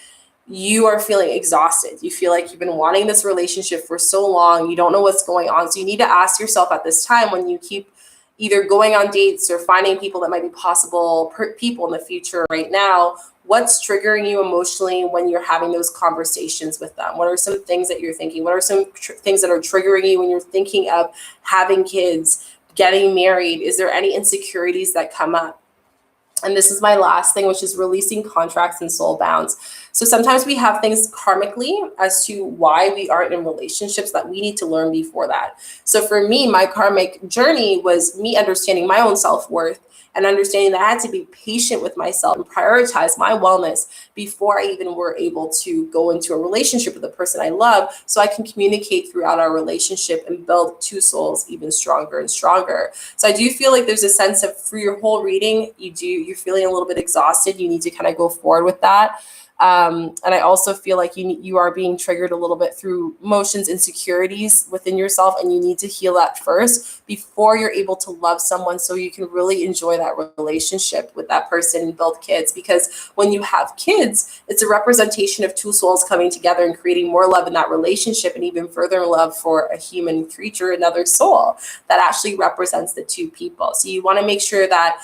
you are feeling exhausted. You feel like you've been wanting this relationship for so long. You don't know what's going on. So you need to ask yourself at this time, when you keep either going on dates or finding people that might be possible people in the future right now, what's triggering you emotionally when you're having those conversations with them? What are some things that you're thinking? What are some things that are triggering you when you're thinking of having kids, getting married? Is there any insecurities that come up? And this is my last thing, which is releasing contracts and soul bounds. So sometimes we have things karmically as to why we aren't in relationships that we need to learn before that. So for me, my karmic journey was me understanding my own self-worth and understanding that I had to be patient with myself and prioritize my wellness before I even were able to go into a relationship with the person I love, so I can communicate throughout our relationship and build 2 souls even stronger and stronger. So I do feel like there's a sense of, through your whole reading, you're feeling a little bit exhausted. You need to kind of go forward with that. And I also feel like you are being triggered a little bit through emotions, insecurities within yourself, and you need to heal that first before you're able to love someone, so you can really enjoy that relationship with that person and build kids. Because when you have kids, it's a representation of two souls coming together and creating more love in that relationship, and even further love for a human creature, another soul that actually represents the two people. So you want to make sure that,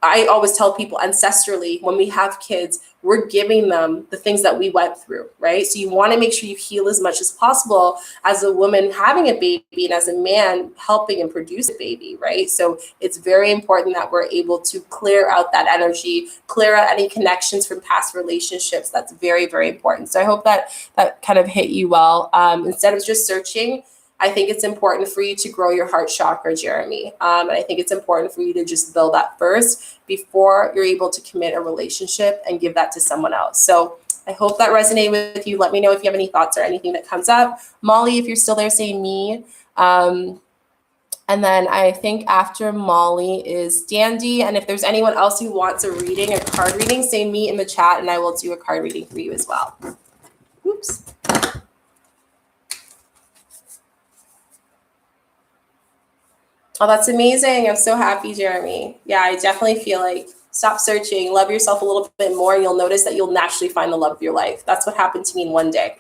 I always tell people, ancestrally, when we have kids, we're giving them the things that we went through, right? So you want to make sure you heal as much as possible as a woman having a baby, and as a man helping and produce a baby, right? So it's very important that we're able to clear out that energy, clear out any connections from past relationships. That's very, very important. So I hope that kind of hit you well. Instead of just searching, I think it's important for you to grow your heart chakra, Jeremy. And I think it's important for you to just build that first before you're able to commit a relationship and give that to someone else. So I hope that resonated with you. Let me know if you have any thoughts or anything that comes up. Molly, if you're still there, say me. And then I think after Molly is Dandy. And if there's anyone else who wants a reading, a card reading, say me in the chat and I will do a card reading for you as well. Oops. Oh, that's amazing. I'm so happy, Jeremy. Yeah, I definitely feel like stop searching, love yourself a little bit more, and you'll notice that you'll naturally find the love of your life. That's what happened to me in one day.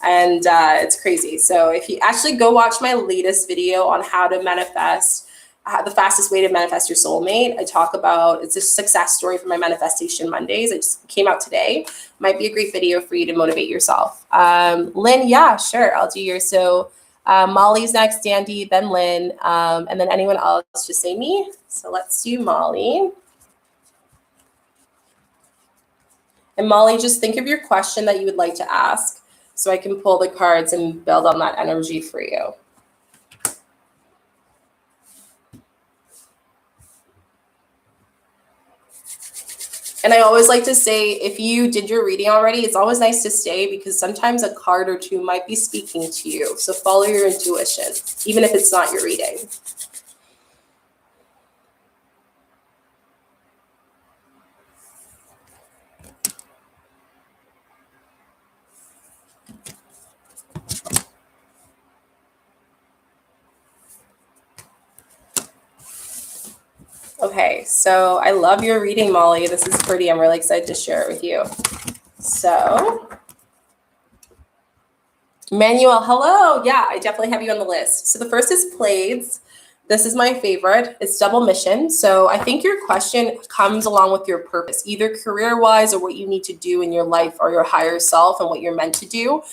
And it's crazy. So if you actually go watch my latest video on how to manifest, the fastest way to manifest your soulmate, I talk about, it's a success story for my Manifestation Mondays. It just came out today. Might be a great video for you to motivate yourself. Lynn, yeah, sure. I'll do yours. So Molly's next, Dandy, then Lynn, and then anyone else, just say me. So let's do Molly. And Molly, just think of your question that you would like to ask so I can pull the cards and build on that energy for you. And I always like to say, if you did your reading already, it's always nice to stay, because sometimes a card or two might be speaking to you. So follow your intuition, even if it's not your reading. Okay, so I love your reading, Molly. This is pretty. I'm really excited to share it with you. So, Manuel, hello. Yeah, I definitely have you on the list. So the first is Plaids. This is my favorite. It's double mission. So I think your question comes along with your purpose, either career-wise or what you need to do in your life or your higher self and what you're meant to do.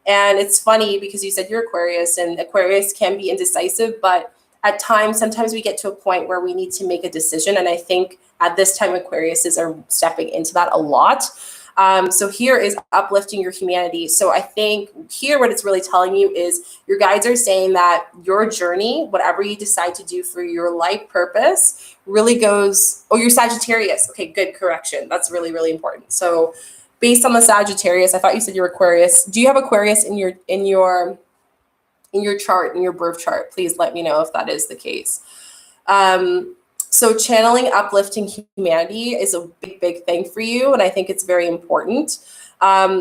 And it's funny because you said you're Aquarius, and Aquarius can be indecisive, but at times, sometimes we get to a point where we need to make a decision. And I think at this time, Aquariuses are stepping into that a lot. So here is uplifting your humanity. So I think here what it's really telling you is your guides are saying that your journey, whatever you decide to do for your life purpose, really goes, oh, you're Sagittarius. Okay, good correction. That's really, really important. So based on the Sagittarius, I thought you said you're Aquarius. Do you have Aquarius in your chart, in your birth chart? Please let me know if that is the case. So channeling uplifting humanity is a big, big thing for you. And I think it's very important.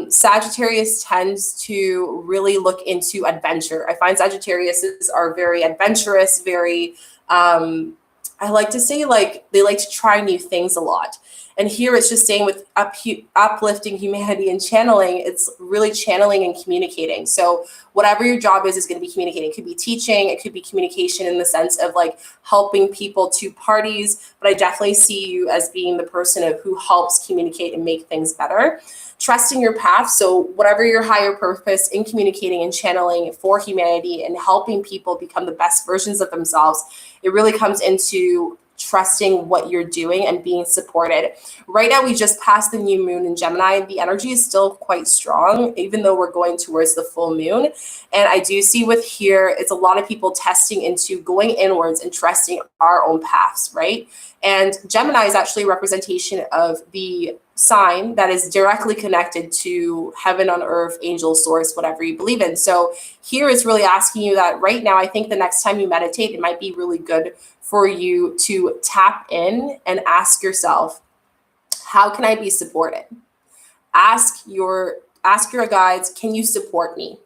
Sagittarius tends to really look into adventure. I find Sagittarius are very adventurous, very, I like to say, like, they like to try new things a lot. And here it's just saying with uplifting humanity and channeling, it's really channeling and communicating. So whatever your job is going to be communicating. It could be teaching. It could be communication in the sense of like helping people to parties. But I definitely see you as being the person who helps communicate and make things better. Trusting your path. So whatever your higher purpose in communicating and channeling for humanity and helping people become the best versions of themselves, it really comes into trusting what you're doing and being supported. Right now, we just passed the new moon in Gemini. The energy is still quite strong, even though we're going towards the full moon. And I do see with here, it's a lot of people testing into going inwards and trusting our own paths, right? And Gemini is actually a representation of the sign that is directly connected to heaven on earth, angel, source, whatever you believe in. So here is really asking you that right now, I think the next time you meditate, it might be really good for you to tap in and ask yourself, how can I be supported? Ask your guides, can you support me?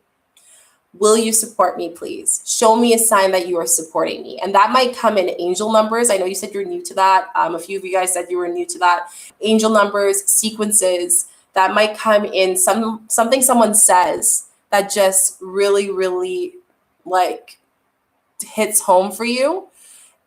Will you support me, please? Show me a sign that you are supporting me. And that might come in angel numbers. I know you said you're new to that. A few of you guys said you were new to that. Angel numbers, sequences, that might come in something someone says that just really, really like hits home for you.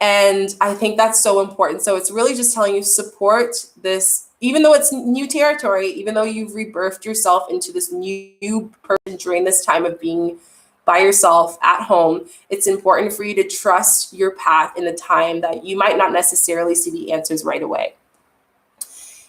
And I think that's so important. So it's really just telling you support this, even though it's new territory, even though you've rebirthed yourself into this new person during this time of being by yourself at home. It's important for you to trust your path in a time that you might not necessarily see the answers right away.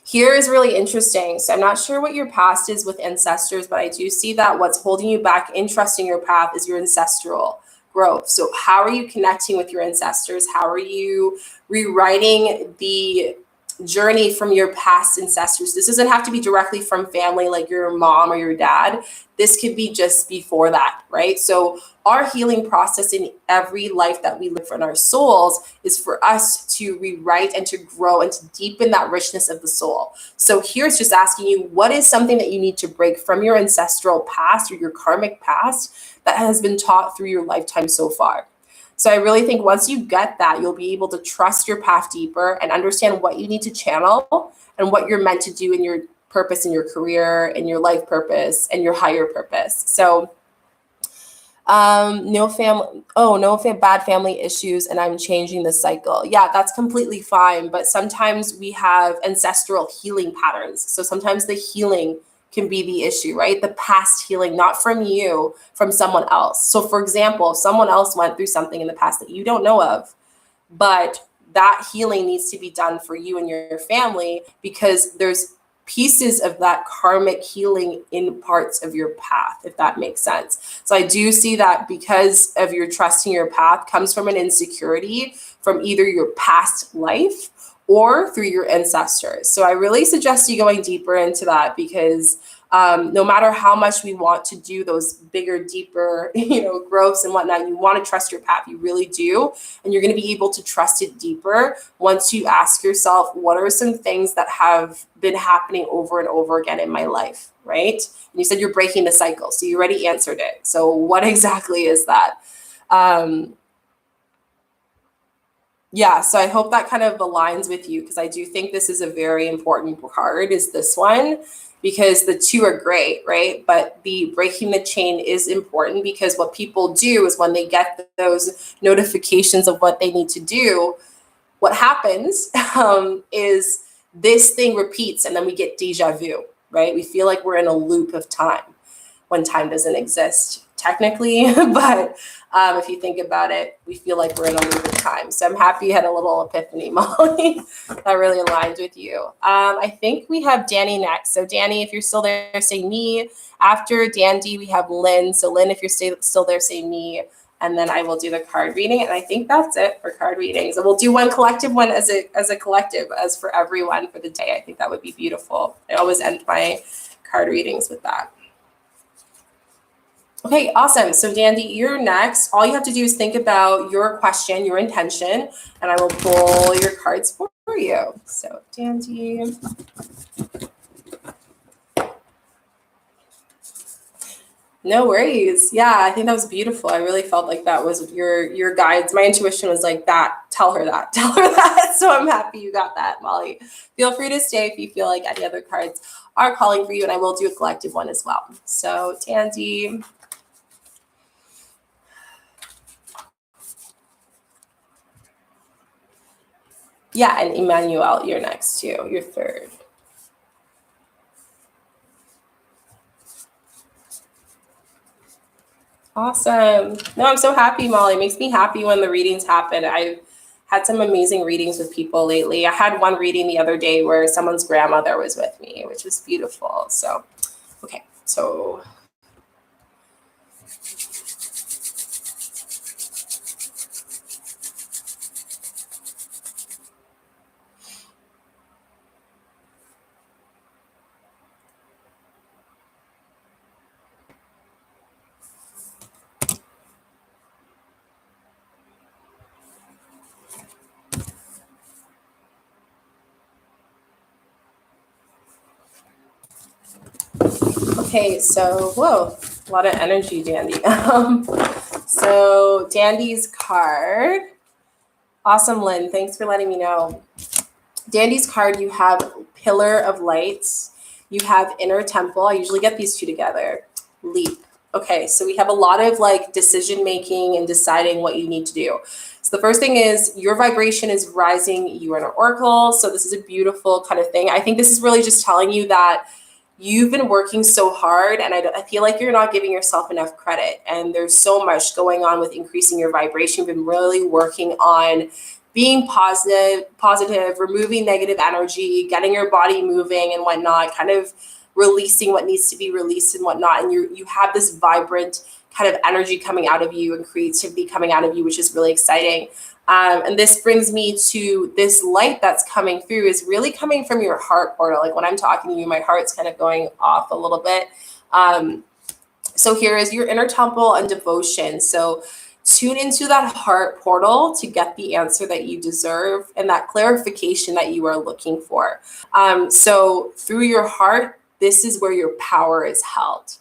Here is really interesting. So I'm not sure what your past is with ancestors, but I do see that what's holding you back in trusting your path is your ancestral growth. So how are you connecting with your ancestors? How are you rewriting the journey from your past ancestors? This doesn't have to be directly from family like your mom or your dad. This could be just before that, right? So our healing process in every life that we live in our souls is for us to rewrite and to grow and to deepen that richness of the soul. So here's just asking you, what is something that you need to break from your ancestral past or your karmic past that has been taught through your lifetime so far? So I really think once you get that, you'll be able to trust your path deeper and understand what you need to channel and what you're meant to do in your purpose, in your career, in your life purpose, and your higher purpose. So bad family issues, and I'm changing the cycle. Yeah, that's completely fine. But sometimes we have ancestral healing patterns. So sometimes the healing can be the issue, right? The past healing, not from you, from someone else. So for example, if someone else went through something in the past that you don't know of, but that healing needs to be done for you and your family because there's pieces of that karmic healing in parts of your path, if that makes sense. So I do see that because of your trusting your path comes from an insecurity from either your past life or through your ancestors. So I really suggest you going deeper into that because no matter how much we want to do those bigger, deeper, growths and whatnot, you want to trust your path. You really do. And you're going to be able to trust it deeper once you ask yourself, what are some things that have been happening over and over again in my life, right? And you said you're breaking the cycle. So you already answered it. So what exactly is that? Yeah, so I hope that kind of aligns with you because I do think this is a very important card, is this one, because the two are great, right? But the breaking the chain is important because what people do is when they get those notifications of what they need to do, what happens is this thing repeats and then we get deja vu, right? We feel like we're in a loop of time when time doesn't exist technically, but if you think about it, we feel like we're in a loop of time. So I'm happy you had a little epiphany, Molly. That really aligns with you. I think we have Danny next. So Danny, if you're still there, say me. After Dandy, we have Lynn. So Lynn, if you're still there, say me. And then I will do the card reading. And I think that's it for card readings. And we'll do one collective one as a collective, as for everyone for the day. I think that would be beautiful. I always end my card readings with that. Okay, awesome. So Dandy, you're next. All you have to do is think about your question, your intention, and I will pull your cards for you. So Dandy. No worries. Yeah, I think that was beautiful. I really felt like that was your guides. My intuition was like that. Tell her that. Tell her that. So I'm happy you got that, Molly. Feel free to stay if you feel like any other cards are calling for you, and I will do a collective one as well. So Dandy. Yeah, and Emmanuel, you're next too. You're third. Awesome. No, I'm so happy, Molly. It makes me happy when the readings happen. I've had some amazing readings with people lately. I had one reading the other day where someone's grandmother was with me, which was beautiful. So, okay. So Okay, so whoa, a lot of energy, Dandy. So Dandy's card. Awesome, Lynn. Thanks for letting me know. Dandy's card, you have Pillar of Lights. You have Inner Temple. I usually get these two together. Leap. Okay, so we have a lot of like decision making and deciding what you need to do. So the first thing is your vibration is rising. You are an oracle. So this is a beautiful kind of thing. I think this is really just telling you that you've been working so hard, and I feel like you're not giving yourself enough credit. And there's so much going on with increasing your vibration. You've been really working on being positive, removing negative energy, getting your body moving and whatnot, kind of releasing what needs to be released and whatnot. And you have this vibrant kind of energy coming out of you and creativity coming out of you, which is really exciting. And this brings me to this light that's coming through is really coming from your heart portal. Like when I'm talking to you, my heart's kind of going off a little bit. So here is your inner temple and devotion. So tune into that heart portal to get the answer that you deserve and that clarification that you are looking for. So through your heart, this is where your power is held.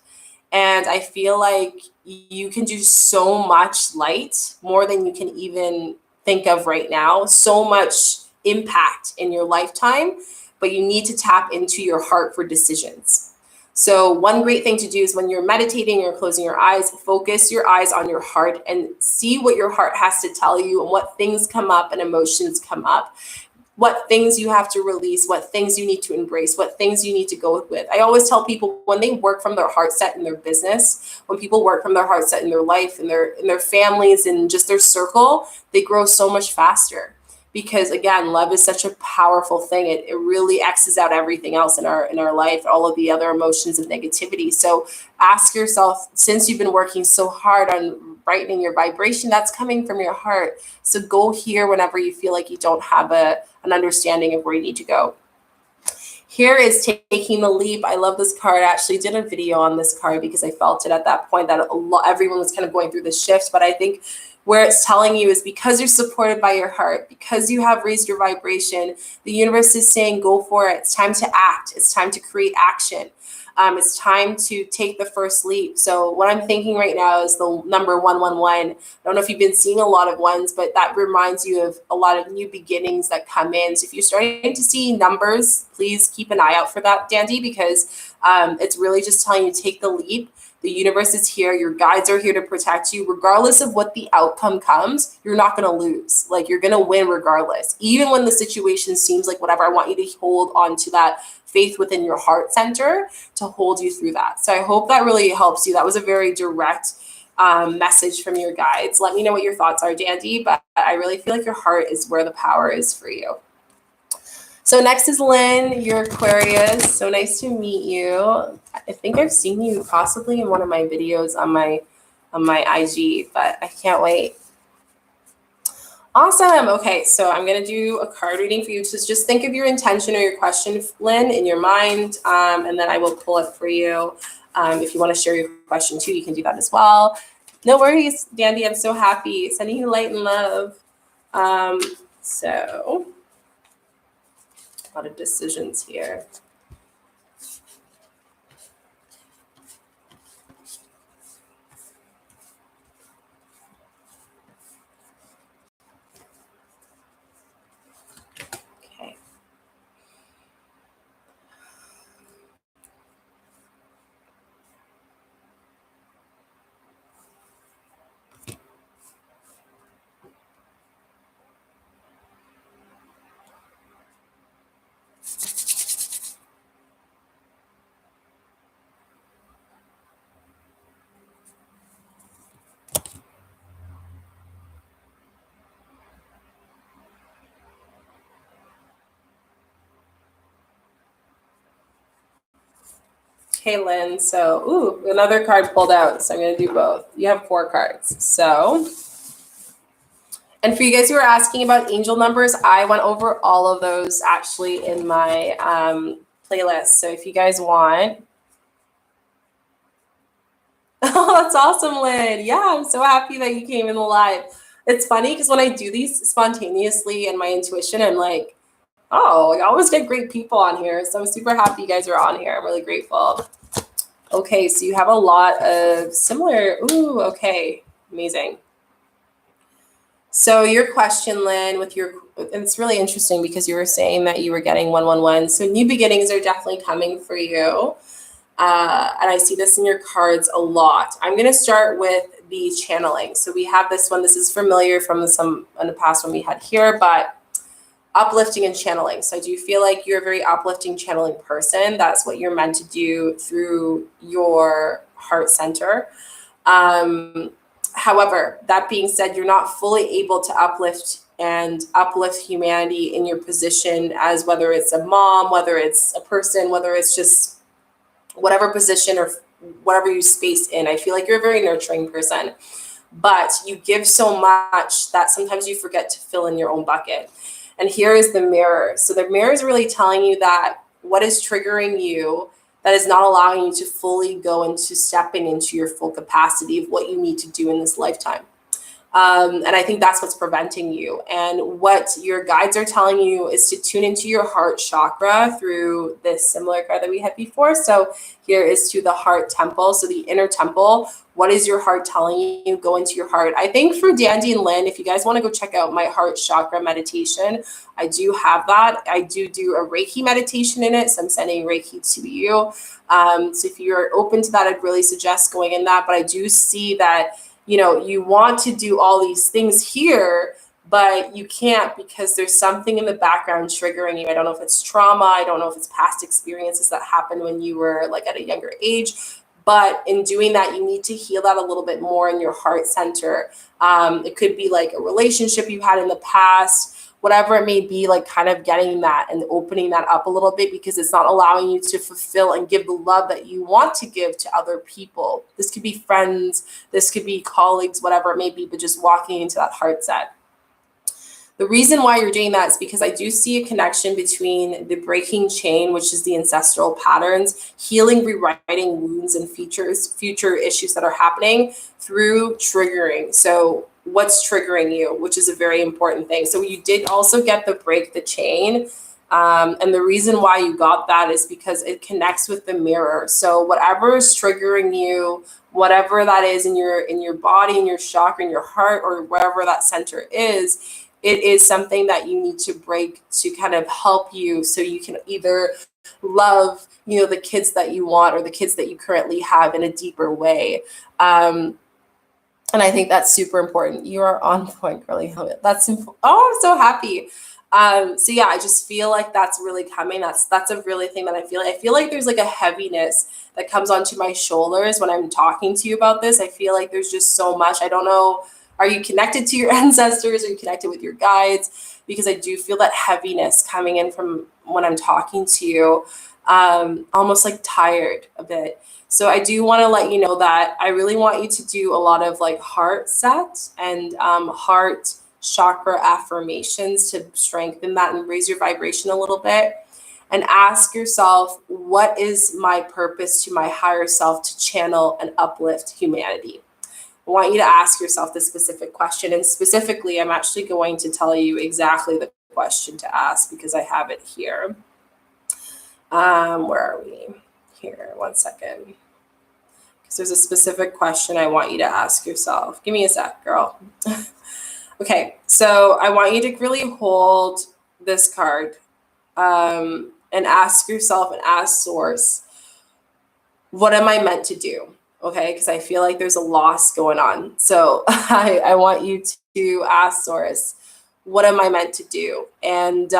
And I feel like you can do so much light, more than you can even think of right now, so much impact in your lifetime, but you need to tap into your heart for decisions. So one great thing to do is when you're meditating, you're closing your eyes, focus your eyes on your heart and see what your heart has to tell you and what things come up and emotions come up, what things you have to release, what things you need to embrace, what things you need to go with. I always tell people when they work from their heart set in their business, when people work from their heart set in their life, in their families and just their circle, they grow so much faster. Because again, love is such a powerful thing. It really X's out everything else in our life, all of the other emotions of negativity. So ask yourself, since you've been working so hard on brightening your vibration, that's coming from your heart. So go here whenever you feel like you don't have an understanding of where you need to go. Here is taking the leap. I love this card. I actually did a video on this card because I felt it at that point that everyone was kind of going through the shift. But I think where it's telling you is because you're supported by your heart, because you have raised your vibration, the universe is saying, go for it. It's time to act. It's time to create action. It's time to take the first leap. So what I'm thinking right now is the number 111. I don't know if you've been seeing a lot of ones, but that reminds you of a lot of new beginnings that come in. So if you're starting to see numbers, please keep an eye out for that, Dandy, because it's really just telling you to take the leap. The universe is here. Your guides are here to protect you. Regardless of what the outcome comes, you're not going to lose. Like you're going to win regardless. Even when the situation seems like whatever, I want you to hold on to that faith within your heart center to hold you through that. So I hope that really helps you. That was a very direct message from your guides. Let me know what your thoughts are, Dandy, but I really feel like your heart is where the power is for you. So next is Lynn, you're Aquarius. So nice to meet you. I think I've seen you possibly in one of my videos on my IG, but I can't wait. Awesome. Okay, so I'm going to do a card reading for you. So just think of your intention or your question, Lynn, in your mind, and then I will pull it for you. If you want to share your question too, you can do that as well. No worries, Dandy. I'm so happy. Sending you light and love. So a lot of decisions here. Okay. Okay, Lynn. So, another card pulled out. So I'm going to do both. You have 4 cards. So, and for you guys who are asking about angel numbers, I went over all of those actually in my playlist. So if you guys want. Oh, that's awesome, Lynn. Yeah, I'm so happy that you came in the live. It's funny because when I do these spontaneously and my intuition, I'm like, oh, I always get great people on here. So I'm super happy you guys are on here. I'm really grateful. Okay, so you have a lot of similar. Ooh, okay, amazing. So your question, Lynn, it's really interesting because you were saying that you were getting 111. So new beginnings are definitely coming for you. And I see this in your cards a lot. I'm going to start with the channeling. So we have this one. This is familiar from some in the past one we had here, but uplifting and channeling. So I do feel like you're a very uplifting channeling person. That's what you're meant to do through your heart center. However, that being said, you're not fully able to uplift humanity in your position as whether it's a mom, whether it's a person, whether it's just whatever position or whatever you space in. I feel like you're a very nurturing person, but you give so much that sometimes you forget to fill in your own bucket. And here is the mirror. So the mirror is really telling you that what is triggering you that is not allowing you to fully go into stepping into your full capacity of what you need to do in this lifetime. And I think that's what's preventing you. And what your guides are telling you is to tune into your heart chakra through this similar card that we had before. So here is to the heart temple. So the inner temple. What is your heart telling you? Go into your heart. I think for Dandy and Lynn, if you guys want to go check out my heart chakra meditation, I do have that. I do a Reiki meditation in it. So I'm sending Reiki to you. So if you're open to that, I'd really suggest going in that. But I do see that you want to do all these things here, but you can't because there's something in the background triggering you. I don't know if it's trauma. I don't know if it's past experiences that happened when you were like at a younger age. But in doing that, you need to heal that a little bit more in your heart center. It could be like a relationship you had in the past, whatever it may be, like kind of getting that and opening that up a little bit because it's not allowing you to fulfill and give the love that you want to give to other people. This could be friends, this could be colleagues, whatever it may be, but just walking into that heart set. The reason why you're doing that is because I do see a connection between the breaking chain, which is the ancestral patterns, healing, rewriting wounds and future issues that are happening through triggering. So what's triggering you, which is a very important thing. So you did also get the break the chain. And the reason why you got that is because it connects with the mirror. So whatever is triggering you, whatever that is in your body, in your chakra, in your heart, or wherever that center is, it is something that you need to break to kind of help you so you can either love, the kids that you want or the kids that you currently have in a deeper way. And I think that's super important. You are on point, girly. That's simple. Oh, I'm so happy. So yeah, I just feel like that's really coming. That's a really thing that I feel. I feel like there's like a heaviness that comes onto my shoulders when I'm talking to you about this. I feel like there's just so much. I don't know. Are you connected to your ancestors? Are you connected with your guides? Because I do feel that heaviness coming in from when I'm talking to you, almost like tired a bit. So I do want to let you know that I really want you to do a lot of like heart set and heart chakra affirmations to strengthen that and raise your vibration a little bit. And ask yourself, what is my purpose to my higher self to channel and uplift humanity? I want you to ask yourself this specific question. And specifically, I'm actually going to tell you exactly the question to ask because I have it here. Where are we? Here, 1 second. Because there's a specific question I want you to ask yourself. Give me a sec, girl. Okay, so I want you to really hold this card and ask yourself and ask Source, what am I meant to do? Okay, because I feel like there's a loss going on. So I want you to ask Source, what am I meant to do? And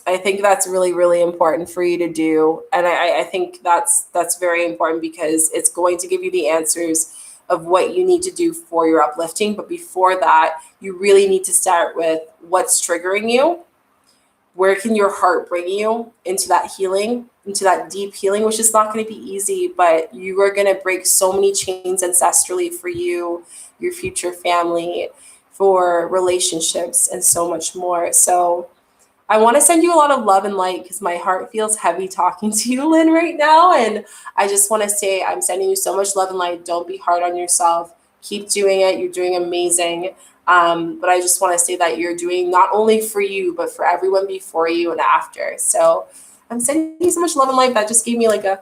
I think that's really, really important for you to do. And I think that's very important because it's going to give you the answers of what you need to do for your uplifting. But before that, you really need to start with what's triggering you. Where can your heart bring you into that healing, into that deep healing, which is not going to be easy, but you are going to break so many chains ancestrally for you, your future family, for relationships, and so much more. So I want to send you a lot of love and light because my heart feels heavy talking to you, Lynn, right now. And I just want to say I'm sending you so much love and light. Don't be hard on yourself. Keep doing it. You're doing amazing. But I just want to say that you're doing not only for you, but for everyone before you and after. So I'm sending you so much love and light. That just gave me like a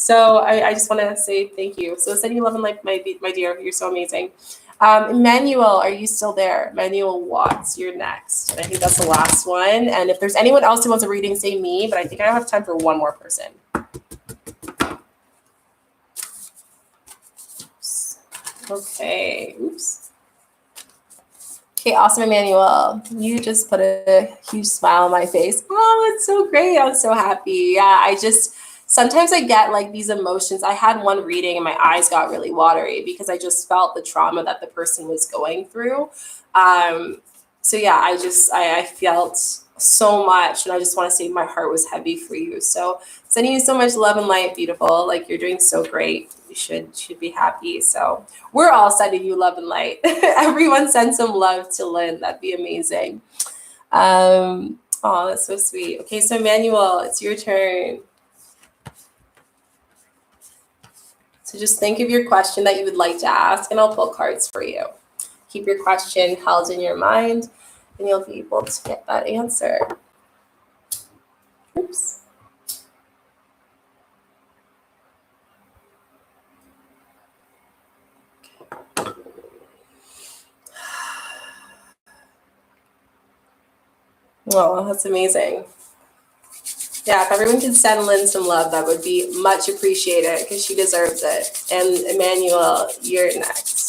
So I just want to say thank you. So sending you love and light, my dear. You're so amazing. Emmanuel, are you still there? Emmanuel Watts, you're next. And I think that's the last one. And if there's anyone else who wants a reading, say me, but I think I have time for one more person. Oops. Okay, oops. Okay, awesome, Emmanuel. You just put a huge smile on my face. Oh, it's so great. I'm so happy. Yeah, sometimes I get like these emotions. I had one reading and my eyes got really watery because I just felt the trauma that the person was going through. So yeah, I felt so much, and I just want to say my heart was heavy for you. So sending you so much love and light, beautiful. Like you're doing so great. You should be happy. So we're all sending you love and light. Everyone send some love to Lynn. That'd be amazing. Oh, that's so sweet. Okay, so Emmanuel, it's your turn. So just think of your question that you would like to ask, and I'll pull cards for you. Keep your question held in your mind, and you'll be able to get that answer. Oops. Oh, that's amazing. Yeah, if everyone could send Lynn some love, that would be much appreciated because she deserves it. And Emmanuel, you're next.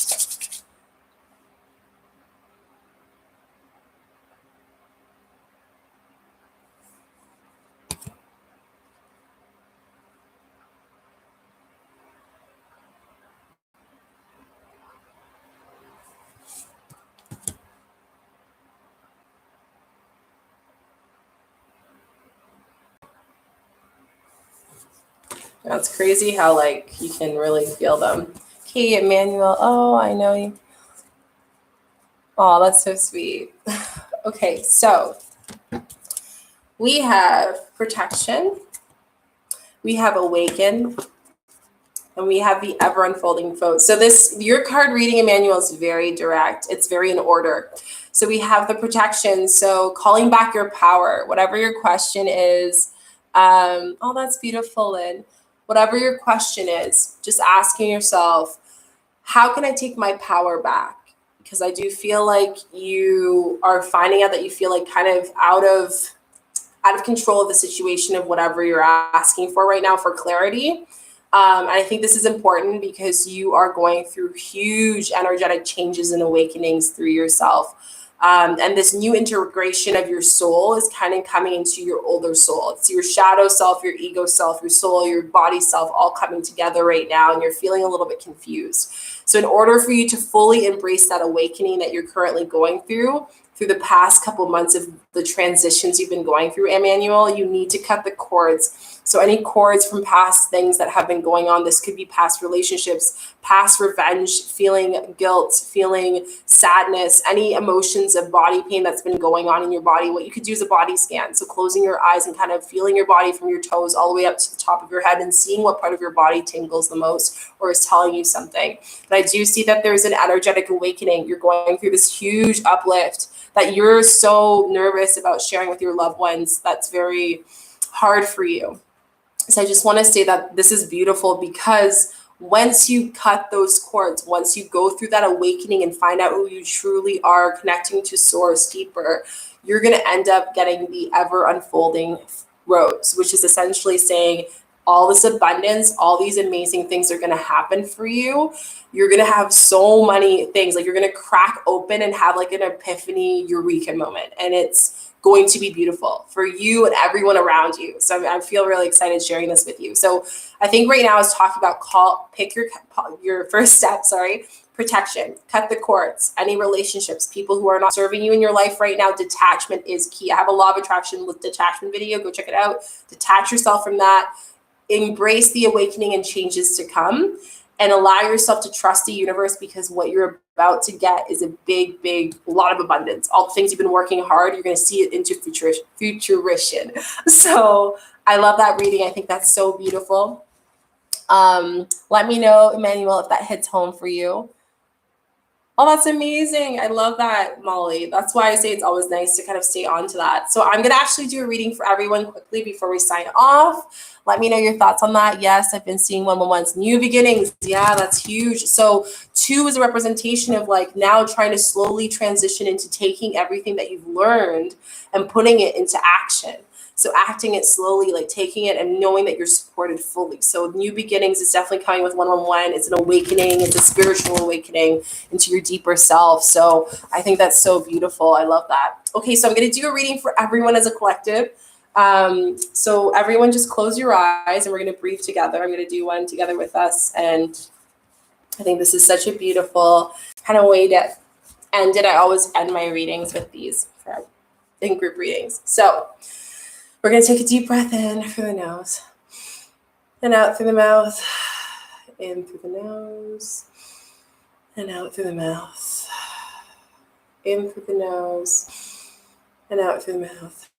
That's crazy how like you can really feel them. Okay, Emmanuel. Oh, I know you. Oh, that's so sweet. Okay, so we have protection, we have awaken, and we have the ever unfolding foe. So your card reading, Emmanuel, is very direct. It's very in order. So we have the protection. So calling back your power, whatever your question is. Oh, that's beautiful, Lynn. Whatever your question is, just asking yourself, how can I take my power back? Because I do feel like you are finding out that you feel like kind of out of control of the situation of whatever you're asking for right now for clarity. And I think this is important because you are going through huge energetic changes and awakenings through yourself. And this new integration of your soul is kind of coming into your older soul. It's your shadow self, your ego self, your soul, your body self, all coming together right now. And you're feeling a little bit confused. So in order for you to fully embrace that awakening that you're currently going through the past couple months of the transitions you've been going through, Emmanuel, you need to cut the cords. So any cords from past things that have been going on, this could be past relationships, past revenge, feeling guilt, feeling sadness, any emotions of body pain that's been going on in your body. What you could do is a body scan. So closing your eyes and kind of feeling your body from your toes all the way up to the top of your head and seeing what part of your body tingles the most or is telling you something. But I do see that there's an energetic awakening. You're going through this huge uplift that you're so nervous about sharing with your loved ones. That's very hard for you. So I just want to say that this is beautiful because once you cut those cords, once you go through that awakening and find out who you truly are, connecting to source deeper, you're going to end up getting the ever unfolding rose, which is essentially saying all this abundance, all these amazing things are going to happen for you. You're going to have so many things, like you're going to crack open and have like an epiphany eureka moment. And it's going to be beautiful for you and everyone around you. So I feel really excited sharing this with you. So I think right now I was talking about pick your first step, protection, cut the cords, any relationships, people who are not serving you in your life right now. Detachment is key. I have a law of attraction with detachment video. Go check it out. Detach yourself from that. Embrace the awakening and changes to come, and allow yourself to trust the universe, because what you're about to get is a big lot of abundance. All the things you've been working hard, you're going to see it into fruition. So I love that reading. I think that's so beautiful. Let me know, Emmanuel, if that hits home for you. Oh, that's amazing. I love that, Molly. That's why I say it's always nice to kind of stay on to that. So I'm going to actually do a reading for everyone quickly before we sign off. Let me know your thoughts on that. Yes, I've been seeing 111's new beginnings. Yeah, that's huge. So 2 is a representation of like now trying to slowly transition into taking everything that you've learned and putting it into action. So acting it slowly, like taking it and knowing that you're supported fully. So new beginnings is definitely coming with 111. It's an awakening. It's a spiritual awakening into your deeper self. So I think that's so beautiful. I love that. Okay, so I'm going to do a reading for everyone as a collective. So everyone just close your eyes and we're going to breathe together. I'm going to do one together with us. And I think this is such a beautiful kind of way to end it. I always end my readings with these in group readings. So we're going to take a deep breath in through the nose and out through the mouth, in through the nose and out through the mouth, in through the nose and out through the mouth.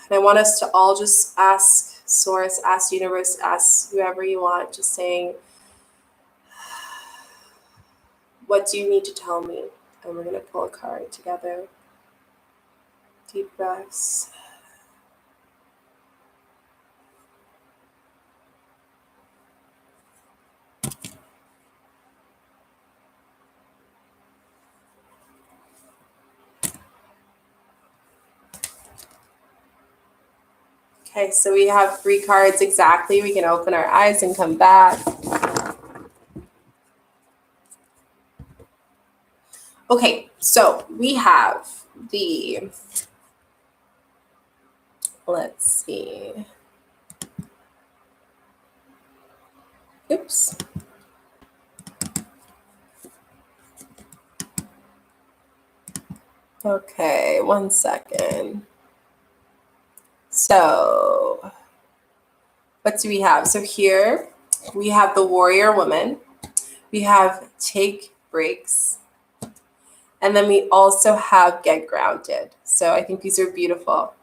And I want us to all just ask Source, ask Universe, ask whoever you want, just saying, what do you need to tell me? And we're going to pull a card together. Deep breaths. Okay, so we have 3 cards exactly. We can open our eyes and come back. Okay, so we have the, let's see. Oops. Okay, 1 second. So what do we have? So here we have the warrior woman. We have take breaks. And then we also have get grounded. So I think these are beautiful.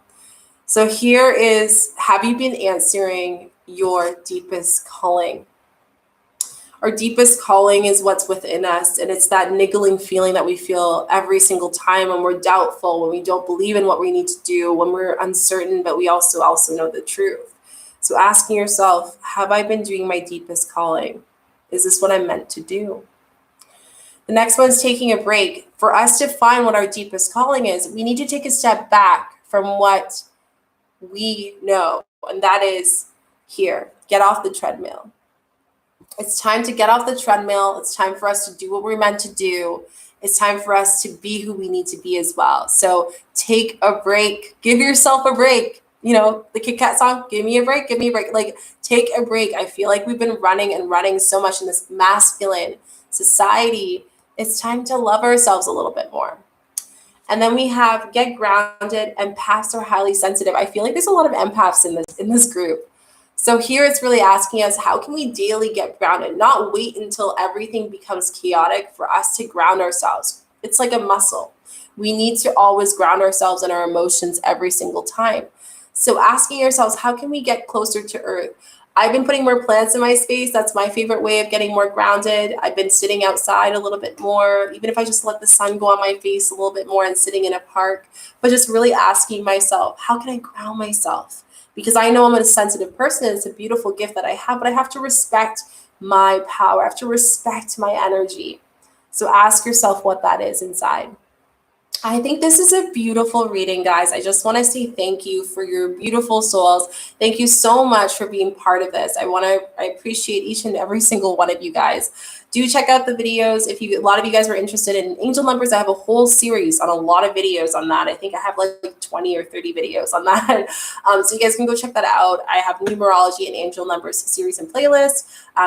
So here is, have you been answering your deepest calling? Our deepest calling is what's within us. And it's that niggling feeling that we feel every single time when we're doubtful, when we don't believe in what we need to do, when we're uncertain, but we also know the truth. So asking yourself, have I been doing my deepest calling? Is this what I'm meant to do? The next one is taking a break. For us to find what our deepest calling is, we need to take a step back from what we know. And that is here, get off the treadmill. It's time to get off the treadmill. It's time for us to do what we're meant to do. It's time for us to be who we need to be as well. So take a break. Give yourself a break. You know, the Kit Kat song, give me a break, give me a break. Like, take a break. I feel like we've been running so much in this masculine society. It's time to love ourselves a little bit more. And then we have get grounded, and empaths are highly sensitive. I feel like there's a lot of empaths in this group. So here it's really asking us, how can we daily get grounded? Not wait until everything becomes chaotic for us to ground ourselves. It's like a muscle. We need to always ground ourselves in our emotions every single time. So asking ourselves, how can we get closer to earth? I've been putting more plants in my space. That's my favorite way of getting more grounded. I've been sitting outside a little bit more, even if I just let the sun go on my face a little bit more and sitting in a park, but just really asking myself, how can I ground myself? Because I know I'm a sensitive person. It's a beautiful gift that I have, but I have to respect my power. I have to respect my energy. So ask yourself what that is inside. I think this is a beautiful reading, guys. I just want to say thank you for your beautiful souls. Thank you so much for being part of this. I appreciate each and every single one of you guys. Do check out the videos. A lot of you guys were interested in angel numbers, I have a whole series on a lot of videos on that. I think I have like 20 or 30 videos on that. So you guys can go check that out. I have numerology and angel numbers series and playlists.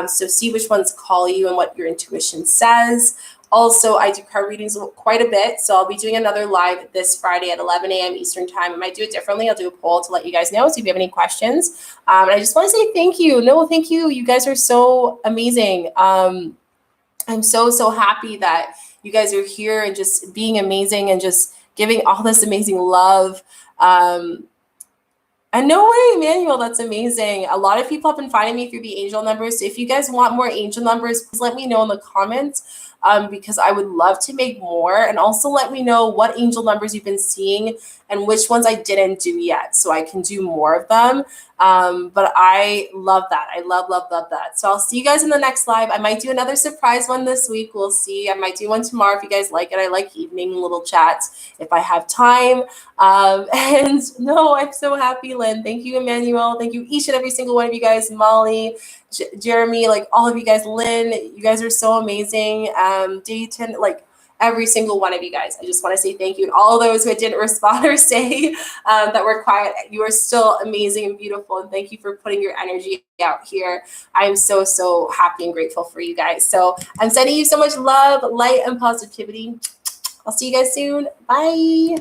So see which ones call you and what your intuition says. Also, I do card readings quite a bit, so I'll be doing another live this Friday at 11 a.m. Eastern time. I might do it differently. I'll do a poll to let you guys know, so if you have any questions. And I just want to say thank you. No, thank you. You guys are so amazing. I'm so happy that you guys are here and just being amazing and just giving all this amazing love. And no way, Emmanuel, that's amazing. A lot of people have been finding me through the angel numbers. So if you guys want more angel numbers, please let me know in the comments. because I would love to make more. And also let me know what angel numbers you've been seeing and which ones I didn't do yet, so I can do more of them. But I love that. I love that. So I'll see you guys in the next live. I might do another surprise one this week. We'll see. I might do one tomorrow if you guys like it. I like evening little chats if I have time. And no, I'm so happy, Lynn. Thank you, Emmanuel. Thank you, each and every single one of you guys, Molly, Jeremy, like all of you guys, Lynn, you guys are so amazing. Dayton, like every single one of you guys. I just want to say thank you. And all those who didn't respond or say that were quiet, you are still amazing and beautiful. And thank you for putting your energy out here. I'm so, so happy and grateful for you guys. So I'm sending you so much love, light, and positivity. I'll see you guys soon. Bye.